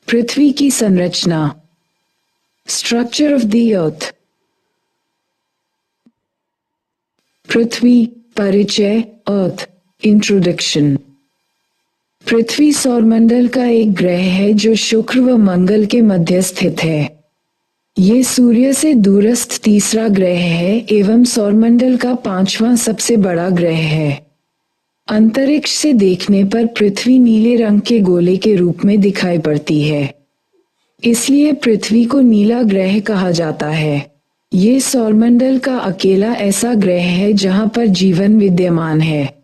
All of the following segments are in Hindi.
पृथ्वी की संरचना, स्ट्रक्चर ऑफ द अर्थ। पृथ्वी, परिचय, अर्थ, इंट्रोडक्शन। पृथ्वी सौरमंडल का एक ग्रह है जो शुक्र व मंगल के मध्य स्थित है। ये सूर्य से दूरस्थ तीसरा ग्रह है एवं सौरमंडल का 5वां सबसे बड़ा ग्रह है। अंतरिक्ष से देखने पर पृथ्वी नीले रंग के गोले के रूप में दिखाई पड़ती है, इसलिए पृथ्वी को नीला ग्रह कहा जाता है। ये सौरमंडल का अकेला ऐसा ग्रह है जहां पर जीवन विद्यमान है।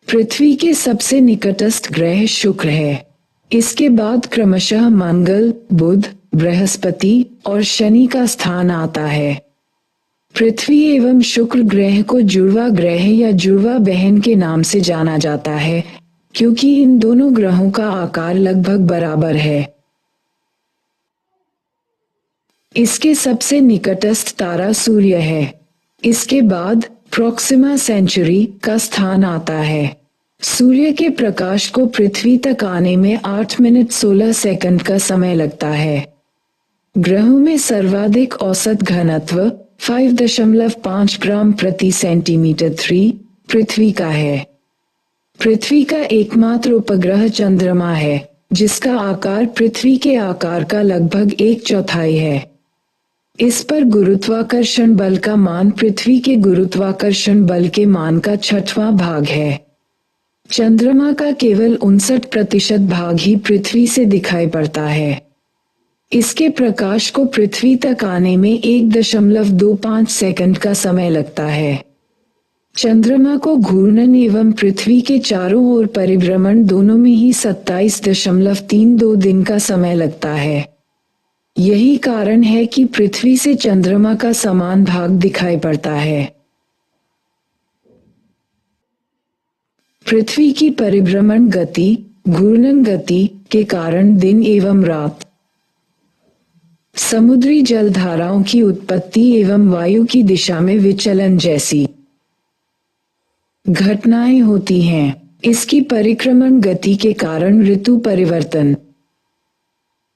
पृथ्वी के सबसे निकटस्थ ग्रह शुक्र है। इसके बाद क्रमशः मंगल, बुध, बृहस्पति और शनि का स्थान आता है। पृथ्वी एवं शुक्र ग्रह को जुड़वा ग्रह या जुड़वा बहन के नाम से जाना जाता है, क्योंकि इन दोनों ग्रहों का आकार लगभग बराबर है। इसके सबसे निकटस्थ तारा सूर्य है। इसके बाद प्रोक्सिमा सेंचुरी का स्थान आता है। सूर्य के प्रकाश को पृथ्वी तक आने में 8 मिनट 16 सेकंड का समय लगता है। ग्रहों में सर्वाधिक औसत घनत्व 5.5 ग्राम प्रति सेंटीमीटर 3 पृथ्वी का है। पृथ्वी का एकमात्र उपग्रह चंद्रमा है, जिसका आकार पृथ्वी के आकार का लगभग 1/4 है। इस पर गुरुत्वाकर्षण बल का मान पृथ्वी के गुरुत्वाकर्षण बल के मान का 6वां भाग है। चंद्रमा का केवल 59% भाग ही पृथ्वी से दिखाई पड़ता है। इसके प्रकाश को पृथ्वी तक आने में 1.25 सेकंड का समय लगता है। चंद्रमा को घूर्णन एवं पृथ्वी के चारों ओर परिभ्रमण दोनों में ही 27.32 दिन का समय लगता है। यही कारण है कि पृथ्वी से चंद्रमा का समान भाग दिखाई पड़ता है। पृथ्वी की परिभ्रमण गति, घूर्णन गति के कारण दिन एवं रात, समुद्री जलधाराओं की उत्पत्ति एवं वायु की दिशा में विचलन जैसी घटनाएं होती हैं। इसकी परिक्रमण गति के कारण ऋतु परिवर्तन,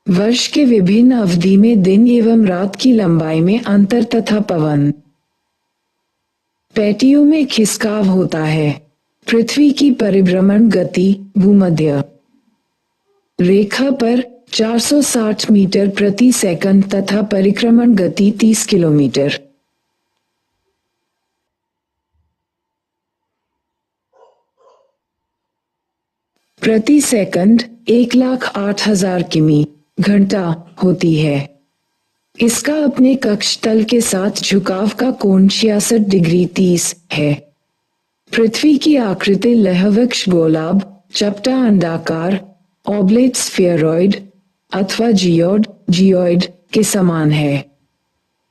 वर्ष के विभिन्न अवधि में दिन एवं रात की लंबाई में अंतर तथा पवन पेटियों में खिसकाव होता है। पृथ्वी की परिभ्रमण गति भूमध्य रेखा पर 460 मीटर प्रति सेकंड तथा परिक्रमण गति 30 किलोमीटर प्रति सेकंड 1,08,000 किमी घंटा होती है। इसका अपने कक्ष तल के साथ झुकाव का कोण 66 डिग्री 30 है। पृथ्वी की आकृति लहवृक्ष गोलाभ, चपटा अंडाकार, ऑब्लेट स्फेरॉइड अथवा जियोइड के समान है।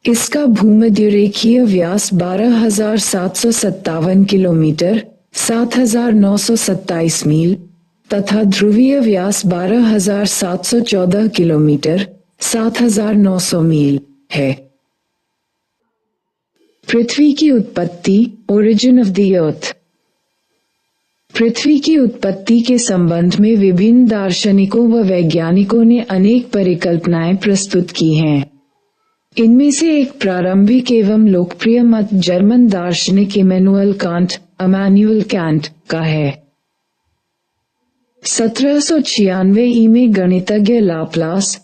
इसका भूमध्य रेखीय व्यास 12,757 किलोमीटर 7,927 मील तथा ध्रुवीय व्यास 12,714 किलोमीटर 7,900 मील है। पृथ्वी की उत्पत्ति, ओरिजिन ऑफ द अर्थ। पृथ्वी की उत्पत्ति के संबंध में विभिन्न दार्शनिकों व वैज्ञानिकों ने अनेक परिकल्पनाएं प्रस्तुत की हैं। इनमें से एक प्रारंभिक एवं लोकप्रिय मत जर्मन दार्शनिक इमैनुअल कांट का है। 1796 में गणितज्ञ लाप्लास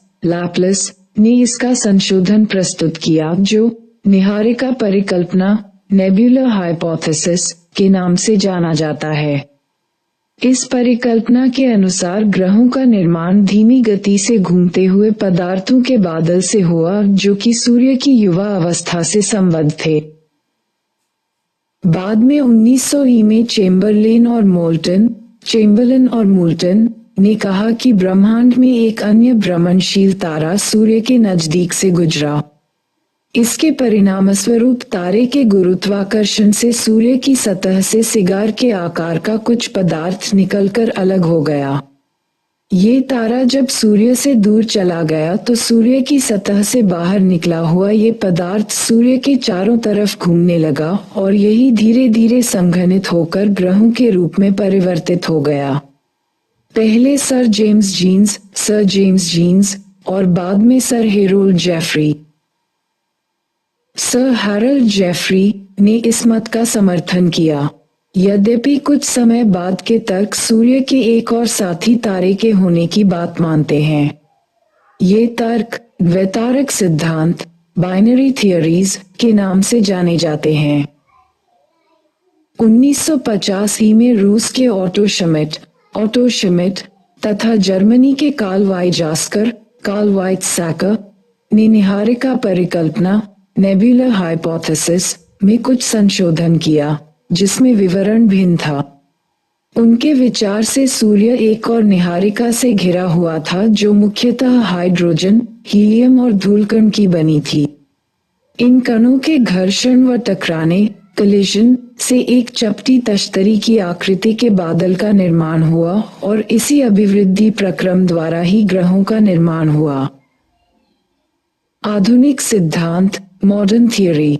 ने इसका संशोधन प्रस्तुत किया, जो निहारिका परिकल्पना नेब्यूलर हाइपोथेसिस के नाम से जाना जाता है। इस परिकल्पना के अनुसार ग्रहों का निर्माण धीमी गति से घूमते हुए पदार्थों के बादल से हुआ, जो कि सूर्य की युवा अवस्था से संबद्ध थे। बाद में 1900 में चेम्बरलेन और मोल्टन ने कहा कि ब्रह्मांड में एक अन्य भ्रमणशील तारा सूर्य के नजदीक से गुजरा। इसके परिणामस्वरूप तारे के गुरुत्वाकर्षण से सूर्य की सतह से सिगार के आकार का कुछ पदार्थ निकलकर अलग हो गया। ये तारा जब सूर्य से दूर चला गया तो सूर्य की सतह से बाहर निकला हुआ ये पदार्थ सूर्य के चारों तरफ घूमने लगा और यही धीरे धीरे संघनित होकर ग्रहों के रूप में परिवर्तित हो गया। पहले सर जेम्स जीन्स और बाद में sir Harold Jeffreys. Sir Harold Jeffreys ने इस मत का समर्थन किया। यद्यपि कुछ समय बाद के तर्क सूर्य के एक और साथी तारे के होने की बात मानते हैं। ये तर्क द्वैतारक सिद्धांत बाइनरी थियरीज के नाम से जाने जाते हैं। 1950 में रूस के ऑटो श्मिट तथा जर्मनी के कार्ल वाइटसैकर ने निहारिका परिकल्पना नेबुलर हाइपोथेसिस में कुछ संशोधन किया जिसमें विवरण भिन्न था। उनके विचार से सूर्य एक और निहारिका से घिरा हुआ था जो मुख्यतः हाइड्रोजन, हीलियम और धूलकण की बनी थी। इन कणों के घर्षण व टकराने कलिजन से एक चपटी तश्तरी की आकृति के बादल का निर्माण हुआ और इसी अभिवृद्धि प्रक्रम द्वारा ही ग्रहों का निर्माण हुआ। आधुनिक सिद्धांत मॉडर्न थियरी।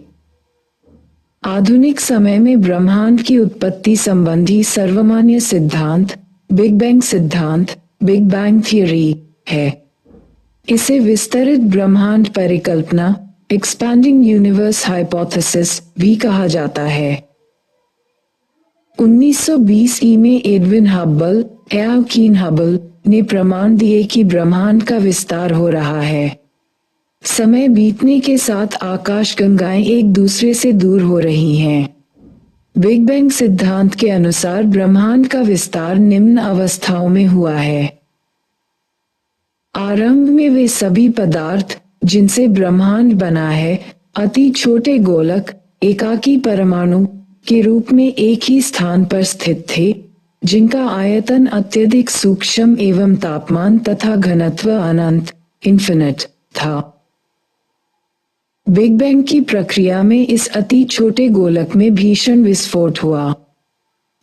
आधुनिक समय में ब्रह्मांड की उत्पत्ति संबंधी सर्वमान्य सिद्धांत बिग बैंग थियरी है। इसे विस्तरित ब्रह्मांड परिकल्पना एक्सपैंडिंग यूनिवर्स हाइपोथेसिस भी कहा जाता है। 1920 में एडविन हब्बल ने प्रमाण दिए कि ब्रह्मांड का विस्तार हो रहा है। समय बीतने के साथ आकाशगंगाएं एक दूसरे से दूर हो रही हैं। बिग बैंग सिद्धांत के अनुसार ब्रह्मांड का विस्तार निम्न अवस्थाओं में हुआ है। आरंभ में वे सभी पदार्थ जिनसे ब्रह्मांड बना है अति छोटे गोलक एकाकी परमाणु के रूप में एक ही स्थान पर स्थित थे, जिनका आयतन अत्यधिक सूक्ष्म एवं तापमान तथा घनत्व अनंत इन्फिनिट था। बिग बैंग की प्रक्रिया में इस अति छोटे गोलक में भीषण विस्फोट हुआ।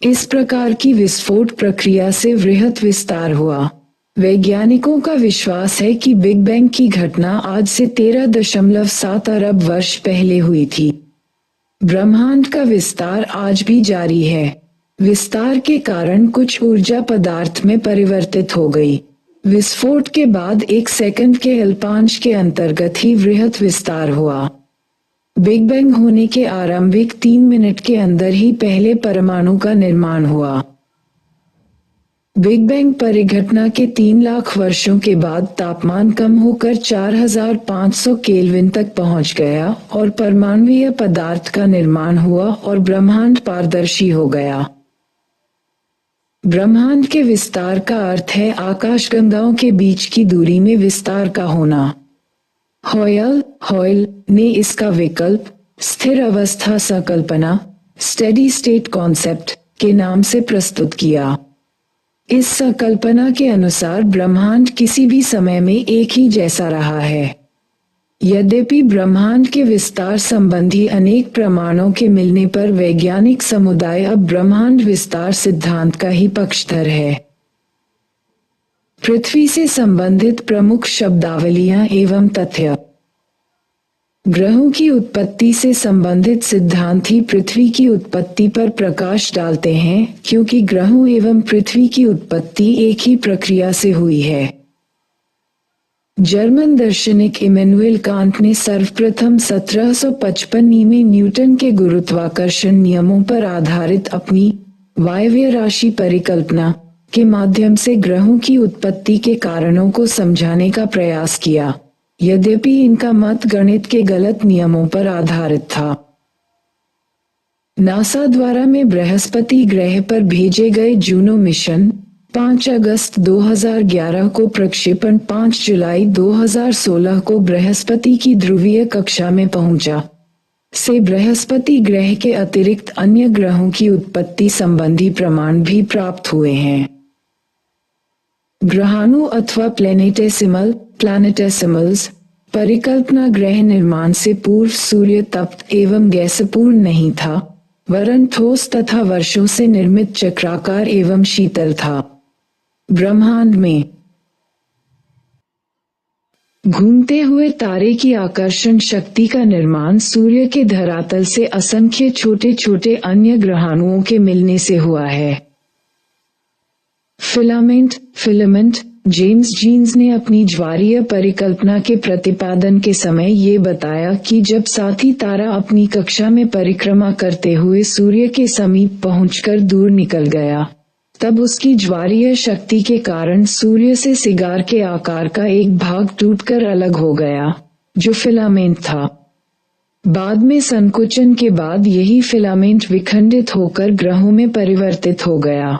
इस प्रकार की विस्फोट प्रक्रिया से वृहत विस्तार हुआ। वैज्ञानिकों का विश्वास है कि बिग बैंग की घटना आज से 13.7 अरब वर्ष पहले हुई थी। ब्रह्मांड का विस्तार आज भी जारी है। विस्तार के कारण कुछ ऊर्जा पदार्थ में परिवर्तित हो गई। विस्फोट के बाद 1 सेकंड के अल्पांश के अंतर्गत ही वृहत विस्तार हुआ। बिग बैंग होने के आरंभिक 3 मिनट के अंदर ही पहले परमाणु का निर्माण हुआ। बिग बैंग परिघटना के 3 लाख वर्षों के बाद तापमान कम होकर 4500 केल्विन तक पहुंच गया और परमाणुीय पदार्थ का निर्माण हुआ और ब्रह्मांड पारदर्शी हो गया। ब्रह्मांड के विस्तार का अर्थ है आकाशगंगाओं के बीच की दूरी में विस्तार का होना। हॉयल ने इसका विकल्प स्थिर अवस्था संकल्पना स्टेडी स्टेट कॉन्सेप्ट के नाम से प्रस्तुत किया। इस संकल्पना के अनुसार ब्रह्मांड किसी भी समय में एक ही जैसा रहा है। यद्यपि ब्रह्मांड के विस्तार संबंधी अनेक प्रमाणों के मिलने पर वैज्ञानिक समुदाय अब ब्रह्मांड विस्तार सिद्धांत का ही पक्षधर है। पृथ्वी से संबंधित प्रमुख शब्दावलियां एवं तथ्य। ग्रहों की उत्पत्ति से संबंधित सिद्धांत ही पृथ्वी की उत्पत्ति पर प्रकाश डालते हैं, क्योंकि ग्रहों एवं पृथ्वी की उत्पत्ति एक ही प्रक्रिया से हुई है। जर्मन दार्शनिक इमैनुएल कांट ने सर्वप्रथम 1755 में न्यूटन के गुरुत्वाकर्षण नियमों पर आधारित अपनी वायव्य राशि परिकल्पना के माध्यम से ग्रहों की उत्पत्ति के कारणों को समझाने का प्रयास किया, यद्यपि इनका मत गणित के गलत नियमों पर आधारित था। नासा द्वारा में बृहस्पति ग्रह पर भेजे गए जूनो मिशन 5 अगस्त 2011 को प्रक्षेपण 5 जुलाई 2016 को बृहस्पति की ध्रुवीय कक्षा में पहुंचा, से बृहस्पति ग्रह के अतिरिक्त अन्य ग्रहों की उत्पत्ति संबंधी प्रमाण भी प्राप्त हुए हैं। ग्रहाणु अथवा प्लैनेटेसिमल्स परिकल्पना ग्रह निर्माण से पूर्व सूर्य तप्त एवं गैसपूर्ण नहीं था, वरन ठोस तथा वर्षों से निर्मित चक्राकार एवं शीतल था। ब्रह्मांड में घूमते हुए तारे की आकर्षण शक्ति का निर्माण सूर्य के धरातल से असंख्य छोटे छोटे अन्य ग्रहाणुओं के मिलने से हुआ है। फिलामेंट जेम्स जीन्स ने अपनी ज्वारीय परिकल्पना के प्रतिपादन के समय ये बताया कि जब साथी तारा अपनी कक्षा में परिक्रमा करते हुए सूर्य के समीप पहुंचकर दूर निकल गया, तब उसकी ज्वारीय शक्ति के कारण सूर्य से सिगार के आकार का एक भाग टूटकर अलग हो गया, जो फिलामेंट था। बाद में संकुचन के बाद यही फिलामेंट विखंडित होकर ग्रहों में परिवर्तित हो गया।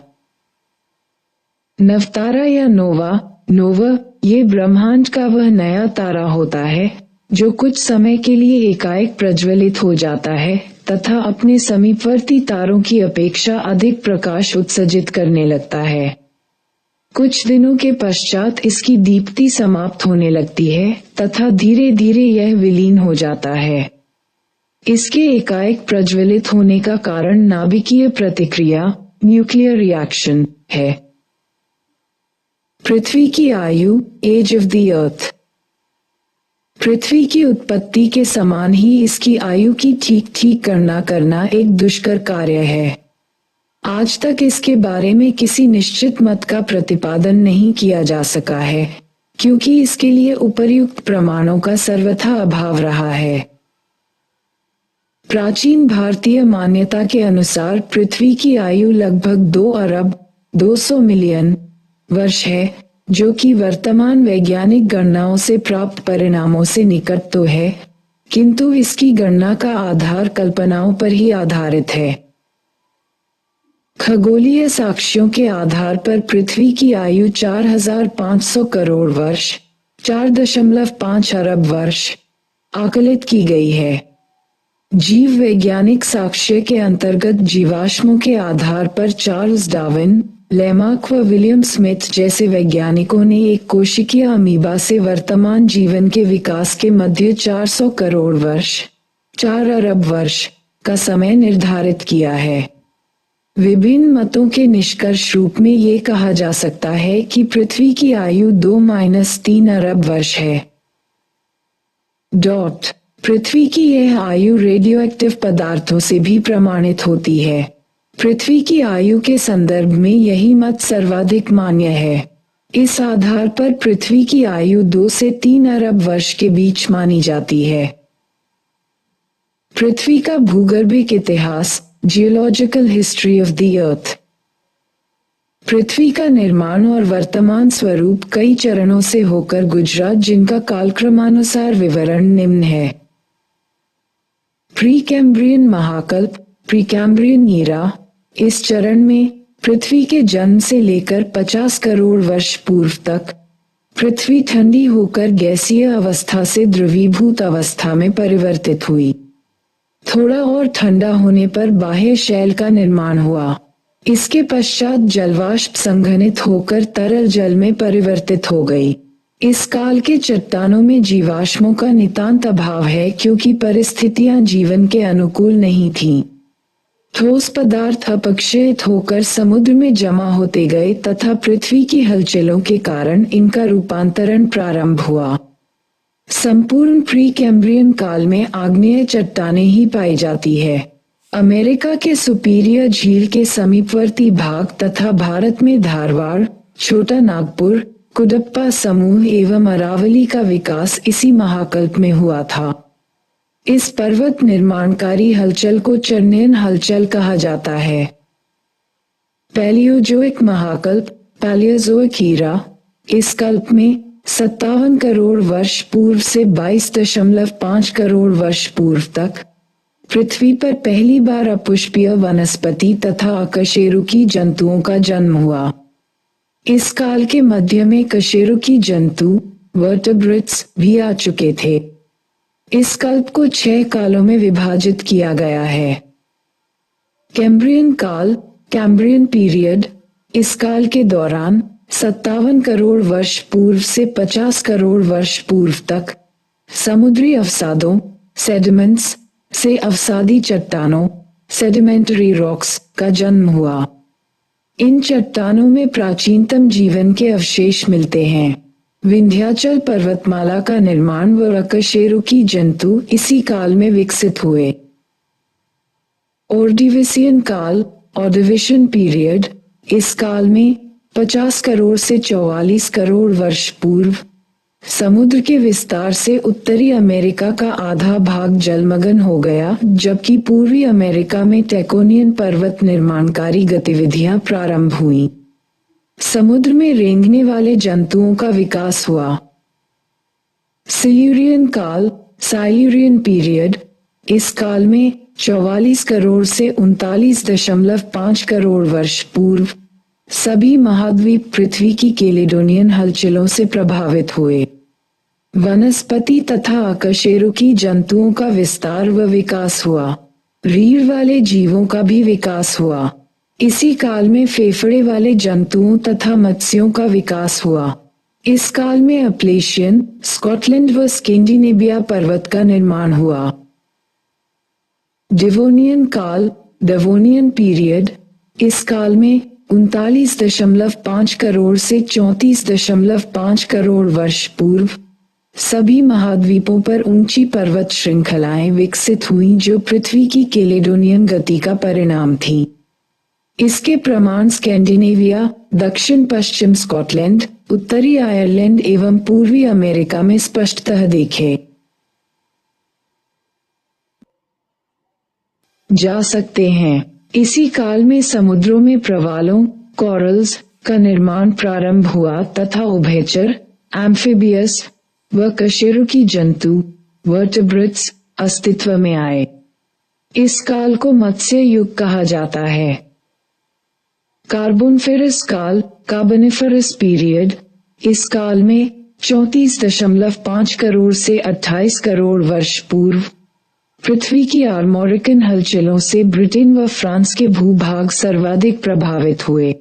नवतारा या नोवा ये ब्रह्मांड का वह नया तारा होता है जो कुछ समय के लिए एकाएक प्रज्वलित हो जाता है तथा अपने समीपवर्ती तारों की अपेक्षा अधिक प्रकाश उत्सर्जित करने लगता है। कुछ दिनों के पश्चात इसकी दीप्ति समाप्त होने लगती है तथा धीरे धीरे यह विलीन हो जाता है। इसके एकाएक प्रज्वलित होने का कारण नाभिकीय प्रतिक्रिया न्यूक्लियर रिएक्शन है। पृथ्वी की आयु एज ऑफ द अर्थ। पृथ्वी की उत्पत्ति के समान ही इसकी आयु की ठीक गणना करना एक दुष्कर कार्य है। आज तक इसके बारे में किसी निश्चित मत का प्रतिपादन नहीं किया जा सका है, क्योंकि इसके लिए उपर्युक्त प्रमाणों का सर्वथा अभाव रहा है। प्राचीन भारतीय मान्यता के अनुसार पृथ्वी की आयु लगभग 2 अरब 200 मिलियन वर्ष है, जो कि वर्तमान वैज्ञानिक गणनाओं से प्राप्त परिणामों से निकट तो है, किंतु इसकी गणना का आधार कल्पनाओं पर ही आधारित है। खगोलीय साक्ष्यों के आधार पर पृथ्वी की आयु 4500 करोड़ वर्ष 4.5 अरब वर्ष आकलित की गई है। जीव वैज्ञानिक साक्ष्य के अंतर्गत जीवाश्मों के आधार पर चार्ल्स डार्विन, लेमार्क व विलियम स्मिथ जैसे वैज्ञानिकों ने एक कोशिकीय अमीबा से वर्तमान जीवन के विकास के मध्य 400 करोड़ वर्ष 4 अरब वर्ष का समय निर्धारित किया है। विभिन्न मतों के निष्कर्ष रूप में ये कहा जा सकता है कि पृथ्वी की आयु 2-3 अरब वर्ष है। पृथ्वी की यह आयु रेडियोएक्टिव पदार्थों से भी प्रमाणित होती है। पृथ्वी की आयु के संदर्भ में यही मत सर्वाधिक मान्य है। इस आधार पर पृथ्वी की आयु 2 से 3 अरब वर्ष के बीच मानी जाती है। पृथ्वी का भूगर्भिक इतिहास geological history of the earth. पृथ्वी का निर्माण और वर्तमान स्वरूप कई चरणों से होकर गुजरा, जिनका कालक्रमानुसार विवरण निम्न है। प्री कैम्ब्रियन महाकल्प प्रीकैम्ब्रियन ईरा। इस चरण में पृथ्वी के जन्म से लेकर 50 करोड़ वर्ष पूर्व तक पृथ्वी ठंडी होकर गैसीय अवस्था से द्रवीभूत अवस्था में परिवर्तित हुई। थोड़ा और ठंडा होने पर बाह्य शैल का निर्माण हुआ। इसके पश्चात जलवाष्प संघनित होकर तरल जल में परिवर्तित हो गई। इस काल के चट्टानों में जीवाश्मों का नितांत अभाव है, क्योंकि परिस्थितियां जीवन के अनुकूल नहीं थीं। ठोस पदार्थ अपक्षयित होकर समुद्र में जमा होते गए तथा पृथ्वी की हलचलों के कारण इनका रूपांतरण प्रारंभ हुआ। संपूर्ण प्री कैम्ब्रियन काल में आग्नेय चट्टानें ही पाई जाती है। अमेरिका के सुपीरियर झील के समीपवर्ती भाग तथा भारत में धारवाड़, छोटा नागपुर, कुडप्पा समूह एवं अरावली का विकास इसी महाकल्प में हुआ था। इस पर्वत निर्माणकारी हलचल को चर्नियन हलचल कहा जाता है। पैलियोजोइक महाकल्प पैलियोजोइक ईरा। इस कल्प में 57 करोड़ वर्ष पूर्व से 22.5 करोड़ वर्ष पूर्व तक पृथ्वी पर पहली बार अपुष्पीय वनस्पति तथा अकशेरुकी जंतुओं का जन्म हुआ। इस काल के मध्य में कशेरुकी जंतु वर्टेब्रेट्स भी आ चुके थे। इस कल्प को 6 कालों में विभाजित किया गया है। कैम्ब्रियन काल कैम्ब्रियन पीरियड। इस काल के दौरान 57 करोड़ वर्ष पूर्व से 50 करोड़ वर्ष पूर्व तक समुद्री अवसादों सेडिमेंट्स से अवसादी चट्टानों सेडिमेंटरी रॉक्स का जन्म हुआ। इन चट्टानों में प्राचीनतम जीवन के अवशेष मिलते हैं। विंध्याचल पर्वतमाला का निर्माण व अकशेरुकी जंतु इसी काल में विकसित हुए। ऑर्डिविसियन काल ऑर्डिविशन पीरियड। इस काल में 50 करोड़ से 44 करोड़ वर्ष पूर्व समुद्र के विस्तार से उत्तरी अमेरिका का आधा भाग जलमग्न हो गया, जबकि पूर्वी अमेरिका में टेकोनियन पर्वत निर्माणकारी गतिविधियां प्रारंभ हुईं। समुद्र में रेंगने वाले जंतुओं का विकास हुआ। सिल्यूरियन काल, साइल्यूरियन पीरियड, इस काल में 44 करोड़ से 39.5 करोड़ वर्ष पूर्व सभी महाद्वीप पृथ्वी की कैलेडोनियन हलचलों से प्रभावित हुए। वनस्पति तथा अकशेरुकी जंतुओं का विस्तार व विकास हुआ। रीढ़ वाले जीवों का भी विकास हुआ। इसी काल में फेफड़े वाले जंतुओं तथा मत्स्यों का विकास हुआ। इस काल में अपलेशियन, स्कॉटलैंड व स्कैंडिनेविया पर्वत का निर्माण हुआ। डिवोनियन काल, डेवोनियन पीरियड, इस काल में 39.5 करोड़ से 34.5 करोड़ वर्ष पूर्व सभी महाद्वीपों पर ऊंची पर्वत श्रृंखलाएं विकसित हुईं जो पृथ्वी की कैलेडोनियन गति का परिणाम थीं। इसके प्रमाण स्कैंडिनेविया, दक्षिण पश्चिम स्कॉटलैंड, उत्तरी आयरलैंड एवं पूर्वी अमेरिका में स्पष्टतः देखे जा सकते हैं। इसी काल में समुद्रों में प्रवालों, कॉरल्स का निर्माण प्रारंभ हुआ तथा उभयचर, एम्फीबियस व कशेरुकी जंतु, वर्टेब्रेट्स अस्तित्व में आए। इस काल को मत्स्य युग कहा जाता है। कार्बोनिफेरस काल, कार्बोनिफेरस पीरियड, इस काल में 34.5 करोड़ से 28 करोड़ वर्ष पूर्व पृथ्वी की आर्मोरिकन हलचलों से ब्रिटेन व फ्रांस के भूभाग सर्वाधिक प्रभावित हुए।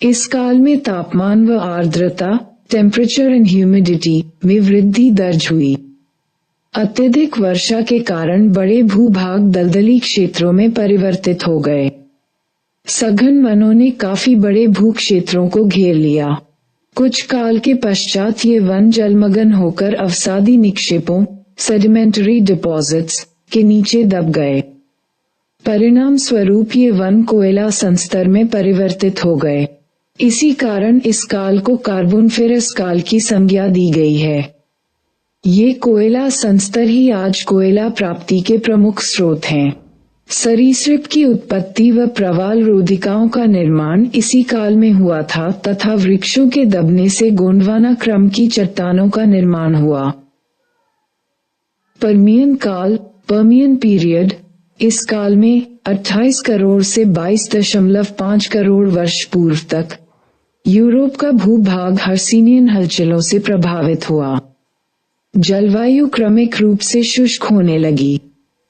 इस काल में तापमान व आर्द्रता, टेम्परेचर एंड ह्यूमिडिटी में वृद्धि दर्ज हुई। अत्यधिक वर्षा के कारण बड़े भूभाग दलदली क्षेत्रों में परिवर्तित हो गए। सघन वनों ने काफी बड़े भू क्षेत्रों को घेर लिया। कुछ काल के पश्चात ये वन जलमग्न होकर अवसादी निक्षेपों, सेडिमेंटरी डिपॉजिट्स के नीचे दब गए। परिणाम स्वरूप ये वन कोयला संस्तर में परिवर्तित हो गए। इसी कारण इस काल को कार्बोनिफेरस काल की संज्ञा दी गई है। ये कोयला संस्तर ही आज कोयला प्राप्ति के प्रमुख स्रोत हैं। सरीसृप की उत्पत्ति व प्रवाल रोधिकाओं का निर्माण इसी काल में हुआ था तथा वृक्षों के दबने से गोंडवाना क्रम की चट्टानों का निर्माण हुआ। पर्मियन काल, पर्मियन पीरियड, इस काल में 28 करोड़ से 22.5 करोड़ वर्ष पूर्व तक यूरोप का भूभाग हर्सिनियन हलचलों से प्रभावित हुआ। जलवायु क्रमिक रूप से शुष्क होने लगी।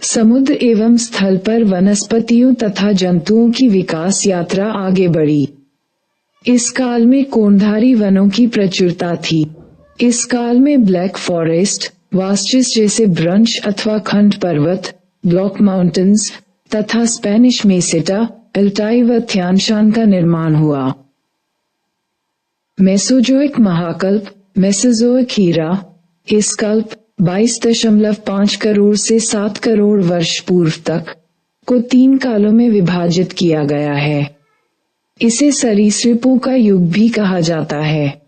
समुद्र एवं स्थल पर वनस्पतियों तथा जंतुओं की विकास यात्रा आगे बढ़ी। इस काल में कोणधारी वनों की प्रचुरता थी। इस काल में ब्लैक फॉरेस्ट, वास्टिस जैसे ब्रंश अथवा खंड पर्वत, ब्लॉक माउंटेन्स तथा स्पेनिश मेसेटा, एल्टाई व थ्यानशान का निर्माण हुआ। मेसोजोइक महाकल्प, मेसोजोइक हीरा, इस कल्प 22.5 करोड़ से 7 करोड़ वर्ष पूर्व तक को 3 कालों में विभाजित किया गया है। इसे सरीसृपों का युग भी कहा जाता है।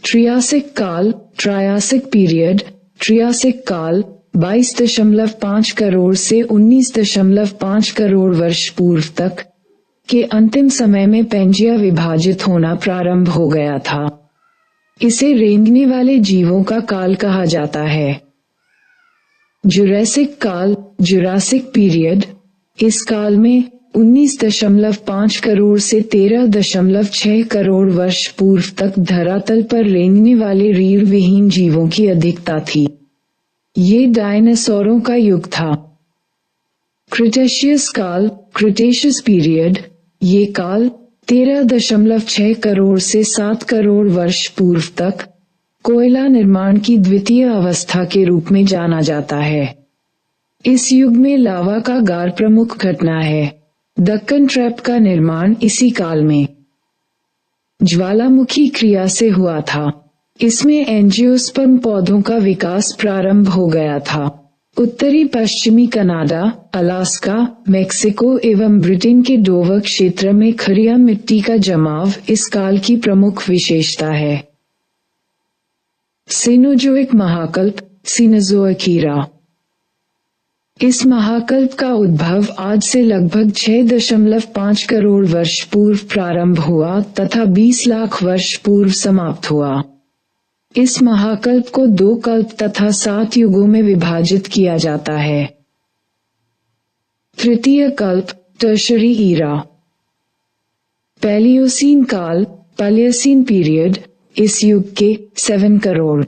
ट्रियासिक काल, ट्रायासिक पीरियड, ट्रियासिक काल 22.5 करोड़ से 19.5 करोड़ वर्ष पूर्व तक के अंतिम समय में पेंजिया विभाजित होना प्रारंभ हो गया था। इसे रेंगने वाले जीवों का काल कहा जाता है। जुरासिक काल, जुरासिक पीरियड, इस काल में 19.5 करोड़ से 13.6 करोड़ वर्ष पूर्व तक धरातल पर रेंगने वाले रीढ़ विहीन जीवों की अधिकता थी। ये डायनासोरों का युग था। क्रिटेशियस काल, क्रिटेशियस पीरियड, ये काल 13.6 करोड़ से 7 करोड़ वर्ष पूर्व तक कोयला निर्माण की द्वितीय अवस्था के रूप में जाना जाता है। इस युग में लावा का गार प्रमुख घटना है। दक्कन ट्रैप का निर्माण इसी काल में ज्वालामुखी क्रिया से हुआ था। इसमें एंजियोस्पर्म पौधों का विकास प्रारंभ हो गया था। उत्तरी पश्चिमी कनाडा, अलास्का, मेक्सिको एवं ब्रिटेन के डोवर क्षेत्र में खरिया मिट्टी का जमाव इस काल की प्रमुख विशेषता है। सीनोजोइक महाकल्प, सीनोजोइक ईरा। इस महाकल्प का उद्भव आज से लगभग 6.5 करोड़ वर्ष पूर्व प्रारंभ हुआ तथा 20 लाख वर्ष पूर्व समाप्त हुआ। इस महाकल्प को 2 कल्प तथा 7 युगों में विभाजित किया जाता है। तृतीय कल्प, टर्शरी ईरा। पैलियोसीन काल, पैलियोसीन पीरियड, इस युग के 7 करोड़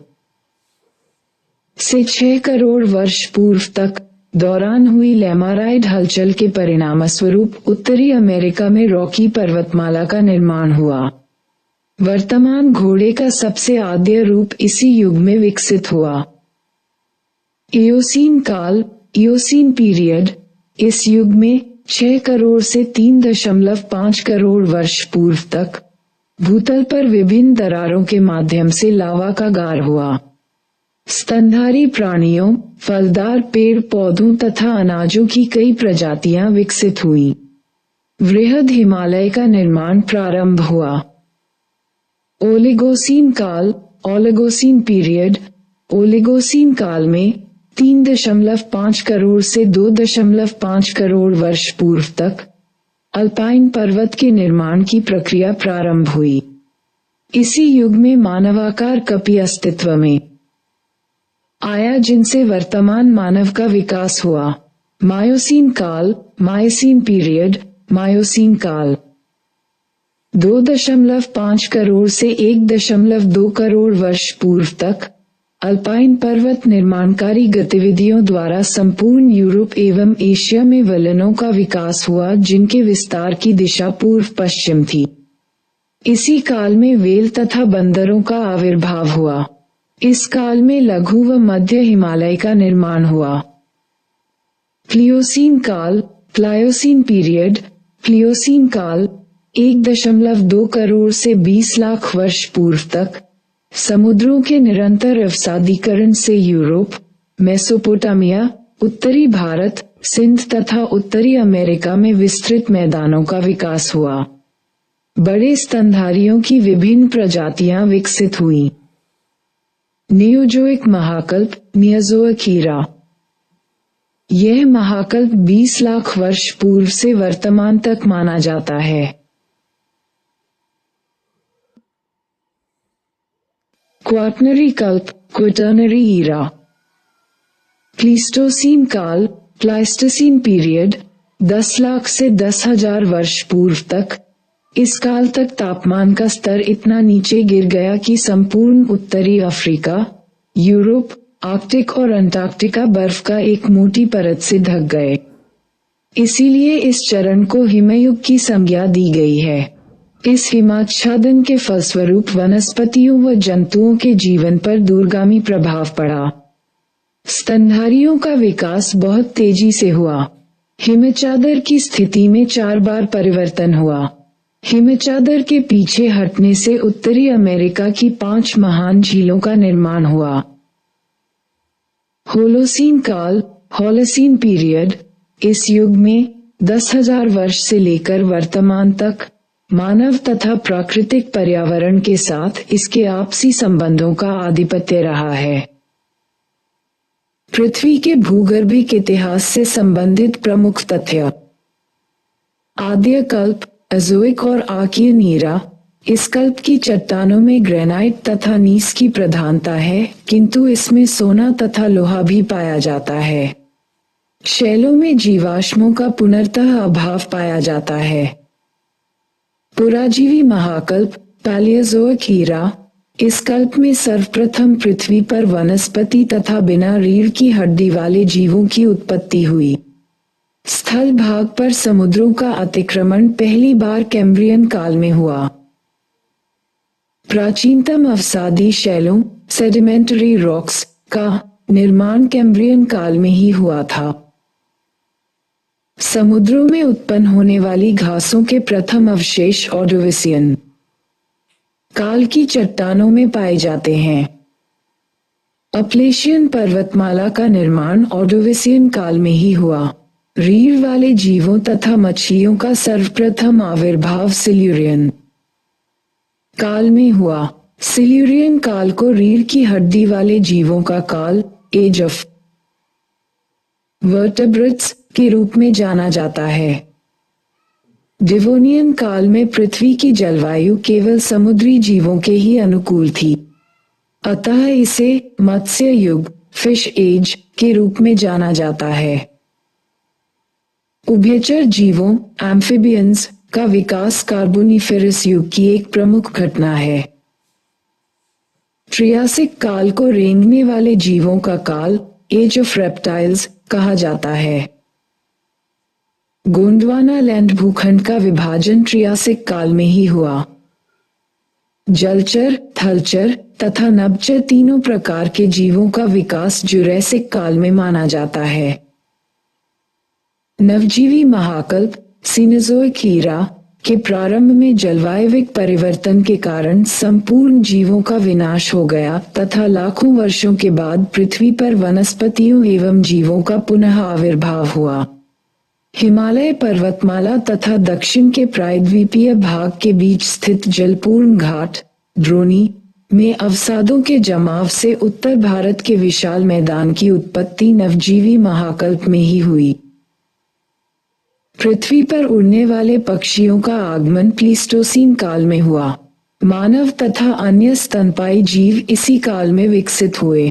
से 6 करोड़ वर्ष पूर्व तक दौरान हुई लैमाराइड हलचल के परिणामस्वरूप उत्तरी अमेरिका में रॉकी पर्वतमाला का निर्माण हुआ। वर्तमान घोड़े का सबसे आद्य रूप इसी युग में विकसित हुआ। इयोसीन काल, इयोसीन पीरियड, इस युग में 6 करोड़ से 3.5 करोड़ वर्ष पूर्व तक भूतल पर विभिन्न दरारों के माध्यम से लावा का गार हुआ। स्तनधारी प्राणियों, फलदार पेड़ पौधों तथा अनाजों की कई प्रजातियां विकसित हुईं। वृहद हिमालय का निर्माण प्रारंभ हुआ। ओलिगोसीन काल, ओलिगोसीन पीरियड, ओलिगोसीन काल में 3.5 करोड़ से 2.5 करोड़ वर्ष पूर्व तक अल्पाइन पर्वत के निर्माण की प्रक्रिया प्रारंभ हुई। इसी युग में मानवाकार कपि अस्तित्व में आया जिनसे वर्तमान मानव का विकास हुआ। मायोसीन काल, मायोसीन पीरियड, मायोसीन काल 2.5 करोड़ से 1.2 करोड़ वर्ष पूर्व तक अल्पाइन पर्वत निर्माणकारी गतिविधियों द्वारा संपूर्ण यूरोप एवं एशिया में वलनों का विकास हुआ जिनके विस्तार की दिशा पूर्व पश्चिम थी। इसी काल में वेल तथा बंदरों का आविर्भाव हुआ। इस काल में लघु व मध्य हिमालय का निर्माण हुआ। प्लियोसीन काल, प्लायोसीन पीरियड, प्लियोसीन काल 1.2 करोड़ से 20 लाख वर्ष पूर्व तक समुद्रों के निरंतर अवसादीकरण से यूरोप, मेसोपोटामिया, उत्तरी भारत, सिंध तथा उत्तरी अमेरिका में विस्तृत मैदानों का विकास हुआ। बड़े स्तनधारियों की विभिन्न प्रजातियां विकसित हुईं। नियोजोइक महाकल्प, नियोजोइक ईरा। यह महाकल्प 20 लाख वर्ष पूर्व से वर्तमान तक माना जाता है। क्वाटर्नरी कल्प, क्वाटर्नरी ईरा। प्लीस्टोसीन काल, प्लाइस्टोसीन पीरियड 10 लाख से 10,000 वर्ष पूर्व तक। इस काल तक तापमान का स्तर इतना नीचे गिर गया कि संपूर्ण उत्तरी अफ्रीका, यूरोप, आर्कटिक और अंटार्कटिका बर्फ का एक मोटी परत से ढक गए। इसीलिए इस चरण को हिमयुग की संज्ञा दी गई है। इस हिमाच्छादन के फलस्वरूप वनस्पतियों व जंतुओं के जीवन पर दूरगामी प्रभाव पड़ा। स्तनधारियों का विकास बहुत तेजी से हुआ। हिमचादर की स्थिति में 4 बार परिवर्तन हुआ। हिमचादर के पीछे हटने से उत्तरी अमेरिका की 5 महान झीलों का निर्माण हुआ। होलोसीन काल, होलोसीन पीरियड, इस युग में 10,000 वर्ष से लेकर वर्तमान तक मानव तथा प्राकृतिक पर्यावरण के साथ इसके आपसी संबंधों का आधिपत्य रहा है। पृथ्वी के भूगर्भिक इतिहास से संबंधित प्रमुख तथ्य। आद्य कल्प, अजोइक और आर्कियन ईरा। इस कल्प की चट्टानों में ग्रेनाइट तथा नीस की प्रधानता है, किंतु इसमें सोना तथा लोहा भी पाया जाता है। शैलों में जीवाश्मों का पुनर्तः अभाव पाया जाता है। पुराजीवी महाकल्प, पैलियोजोइक ईरा। इस कल्प में सर्वप्रथम पृथ्वी पर वनस्पति तथा बिना रीढ़ की हड्डी वाले जीवों की उत्पत्ति हुई। स्थल भाग पर समुद्रों का अतिक्रमण पहली बार कैम्ब्रियन काल में हुआ। प्राचीनतम अवसादी शैलों, सेडिमेंटरी रॉक्स, का निर्माण कैम्ब्रियन काल में ही हुआ था। समुद्रों में उत्पन्न होने वाली घासों के प्रथम अवशेष ऑर्डोविसियन काल की चट्टानों में पाए जाते हैं। अपलेशियन पर्वतमाला का निर्माण ऑर्डोविसियन काल में ही हुआ। रीढ़ वाले जीवों तथा मछलियों का सर्वप्रथम आविर्भाव सिल्यूरियन काल में हुआ। सिल्यूरियन काल को रीढ़ की हड्डी वाले जीवों का काल, एज ऑफ वर्टेब्रेट्स के रूप में जाना जाता है। डिवोनियन काल में पृथ्वी की जलवायु केवल समुद्री जीवों के ही अनुकूल थी, अतः इसे मत्स्य युग, फिश एज के रूप में जाना जाता है। उभयचर जीवों, एम्फिबियंस का विकास कार्बोनिफेरस युग की एक प्रमुख घटना है। ट्रियासिक काल को रेंगने वाले जीवों का काल, एज ऑफ रेप्टाइल्स कहा जाता है। गोंडवाना लैंड भूखंड का विभाजन ट्रियासिक काल में ही हुआ। जलचर, थलचर तथा नभचर तीनों प्रकार के जीवों का विकास जुरैसिक काल में माना जाता है। नवजीवी महाकल्प, सीनोज़ोइक ईरा के प्रारंभ में जलवायविक परिवर्तन के कारण संपूर्ण जीवों का विनाश हो गया तथा लाखों वर्षों के बाद पृथ्वी पर वनस्पतियों एवं जीवों का पुनः आविर्भाव हुआ। हिमालय पर्वतमाला तथा दक्षिण के प्रायद्वीपीय भाग के बीच स्थित जलपूर्ण घाट, द्रोणी में अवसादों के जमाव से उत्तर भारत के विशाल मैदान की उत्पत्ति नवजीवी महाकल्प में ही हुई। पृथ्वी पर उड़ने वाले पक्षियों का आगमन प्लीस्टोसीन काल में हुआ। मानव तथा अन्य स्तनपायी जीव इसी काल में विकसित हुए।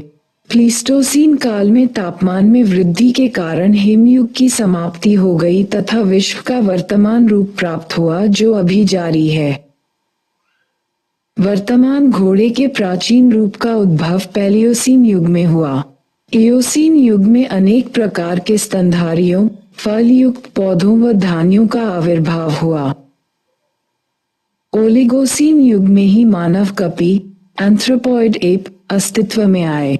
प्लीस्टोसीन काल में तापमान में वृद्धि के कारण हिमयुग की समाप्ति हो गई तथा विश्व का वर्तमान रूप प्राप्त हुआ जो अभी जारी है। वर्तमान घोड़े के प्राचीन रूप का उद्भव पैलियोसीन युग में हुआ। इयोसीन युग में अनेक प्रकार के स्तनधारियों, फल युक्त पौधों व धान्यों का आविर्भाव हुआ। ओलिगोसीन युग में ही मानव कपी, एंथ्रोपॉइड एप अस्तित्व में आए।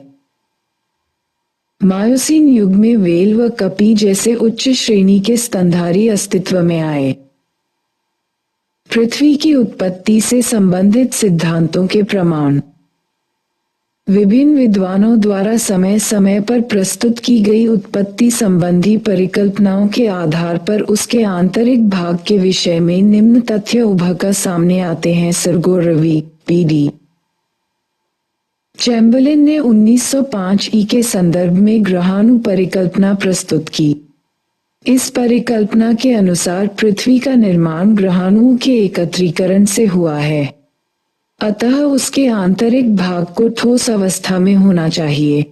मायोसीन युग में व्हेल व कपी जैसे उच्च श्रेणी के स्तनधारी अस्तित्व में आए। पृथ्वी की उत्पत्ति से संबंधित सिद्धांतों के प्रमाण। विभिन्न विद्वानों द्वारा समय समय पर प्रस्तुत की गई उत्पत्ति संबंधी परिकल्पनाओं के आधार पर उसके आंतरिक भाग के विषय में निम्न तथ्य उभरकर सामने आते हैं। सर्गो रवि, पीडी चैम्बरलेन ने 1905 के संदर्भ में ग्रहाणु परिकल्पना प्रस्तुत की। इस परिकल्पना के अनुसार पृथ्वी का निर्माण ग्रहाणुओं के एकत्रीकरण से हुआ है, अतः उसके आंतरिक भाग को ठोस अवस्था में होना चाहिए।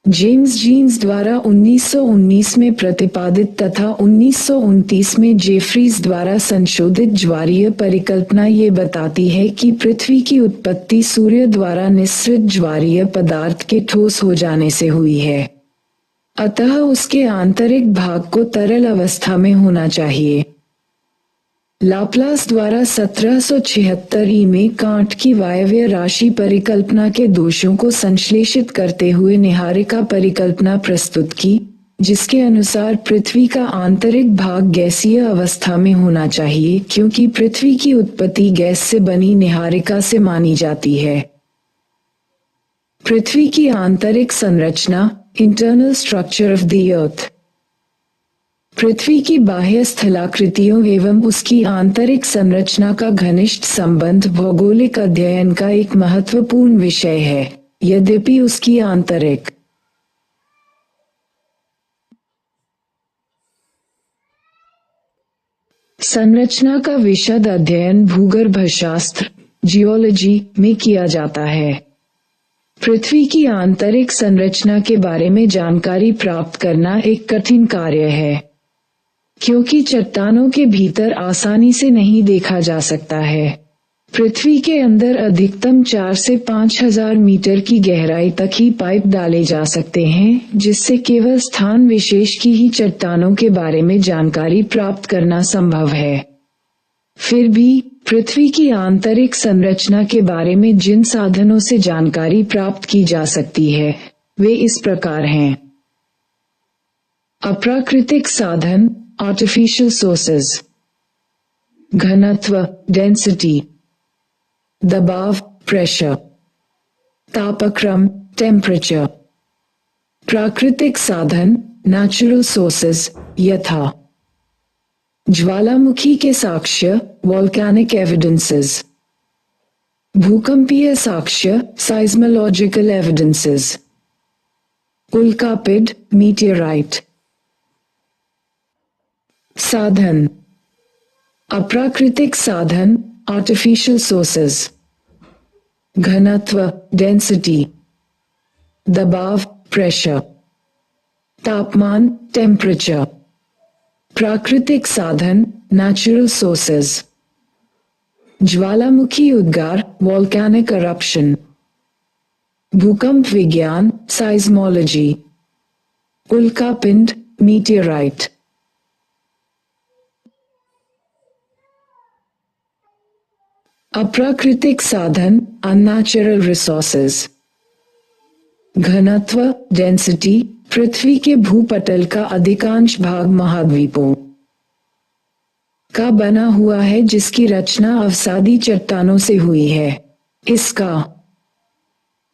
जेम्स जीन्स द्वारा 1919 में प्रतिपादित तथा 1929 में जेफ्रीज द्वारा संशोधित ज्वारीय परिकल्पना ये बताती है कि पृथ्वी की उत्पत्ति सूर्य द्वारा निःसृत ज्वारीय पदार्थ के ठोस हो जाने से हुई है, अतः उसके आंतरिक भाग को तरल अवस्था में होना चाहिए। लाप्लास द्वारा 1776 में कांट की वायव्य राशि परिकल्पना के दोषों को संश्लेषित करते हुए निहारिका परिकल्पना प्रस्तुत की, जिसके अनुसार पृथ्वी का आंतरिक भाग गैसीय अवस्था में होना चाहिए क्योंकि पृथ्वी की उत्पत्ति गैस से बनी निहारिका से मानी जाती है। पृथ्वी की आंतरिक संरचना, internal structure of the earth. पृथ्वी की बाह्य स्थलाकृतियों एवं उसकी आंतरिक संरचना का घनिष्ठ संबंध भौगोलिक अध्ययन का एक महत्वपूर्ण विषय है, यद्यपि उसकी आंतरिक संरचना का विशद अध्ययन भूगर्भशास्त्र, जियोलॉजी में किया जाता है। पृथ्वी की आंतरिक संरचना के बारे में जानकारी प्राप्त करना एक कठिन कार्य है, क्योंकि चट्टानों के भीतर आसानी से नहीं देखा जा सकता है। पृथ्वी के अंदर अधिकतम 4 से 5,000 मीटर की गहराई तक ही पाइप डाले जा सकते हैं, जिससे केवल स्थान विशेष की ही चट्टानों के बारे में जानकारी प्राप्त करना संभव है। फिर भी पृथ्वी की आंतरिक संरचना के बारे में जिन साधनों से जानकारी प्राप्त की जा सकती है, वे इस प्रकार हैं। अप्राकृतिक साधन, आर्टिफिशियल सोर्सेज। घनत्व, डेंसिटी। दबाव, प्रेशर। तापक्रम, टेम्परेचर। प्राकृतिक साधन नेचुरल सोर्सेस यथा ज्वालामुखी के साक्ष्य वोल्केनिक एविडेंसेस, भूकंपीय साक्ष्य साइज्मोलॉजिकल एविडेंसेस, उल्कापिंड मीटियोराइट। साधन अप्राकृतिक साधन आर्टिफिशियल सोर्सेस, घनत्व डेंसिटी, दबाव प्रेशर, तापमान टेम्परेचर। प्राकृतिक साधन नेचुरल सोर्सेस, ज्वालामुखी उद्गार वोल्केनिक eruption, भूकंप विज्ञान साइज्मोलॉजी, उल्कापिंड मीटियोराइट। अप्राकृतिक साधन अननेचुरल रिसोर्सेज, घनत्व डेंसिटी पृथ्वी के भूपटल का अधिकांश भाग महाद्वीपों का बना हुआ है जिसकी रचना अवसादी चट्टानों से हुई है। इसका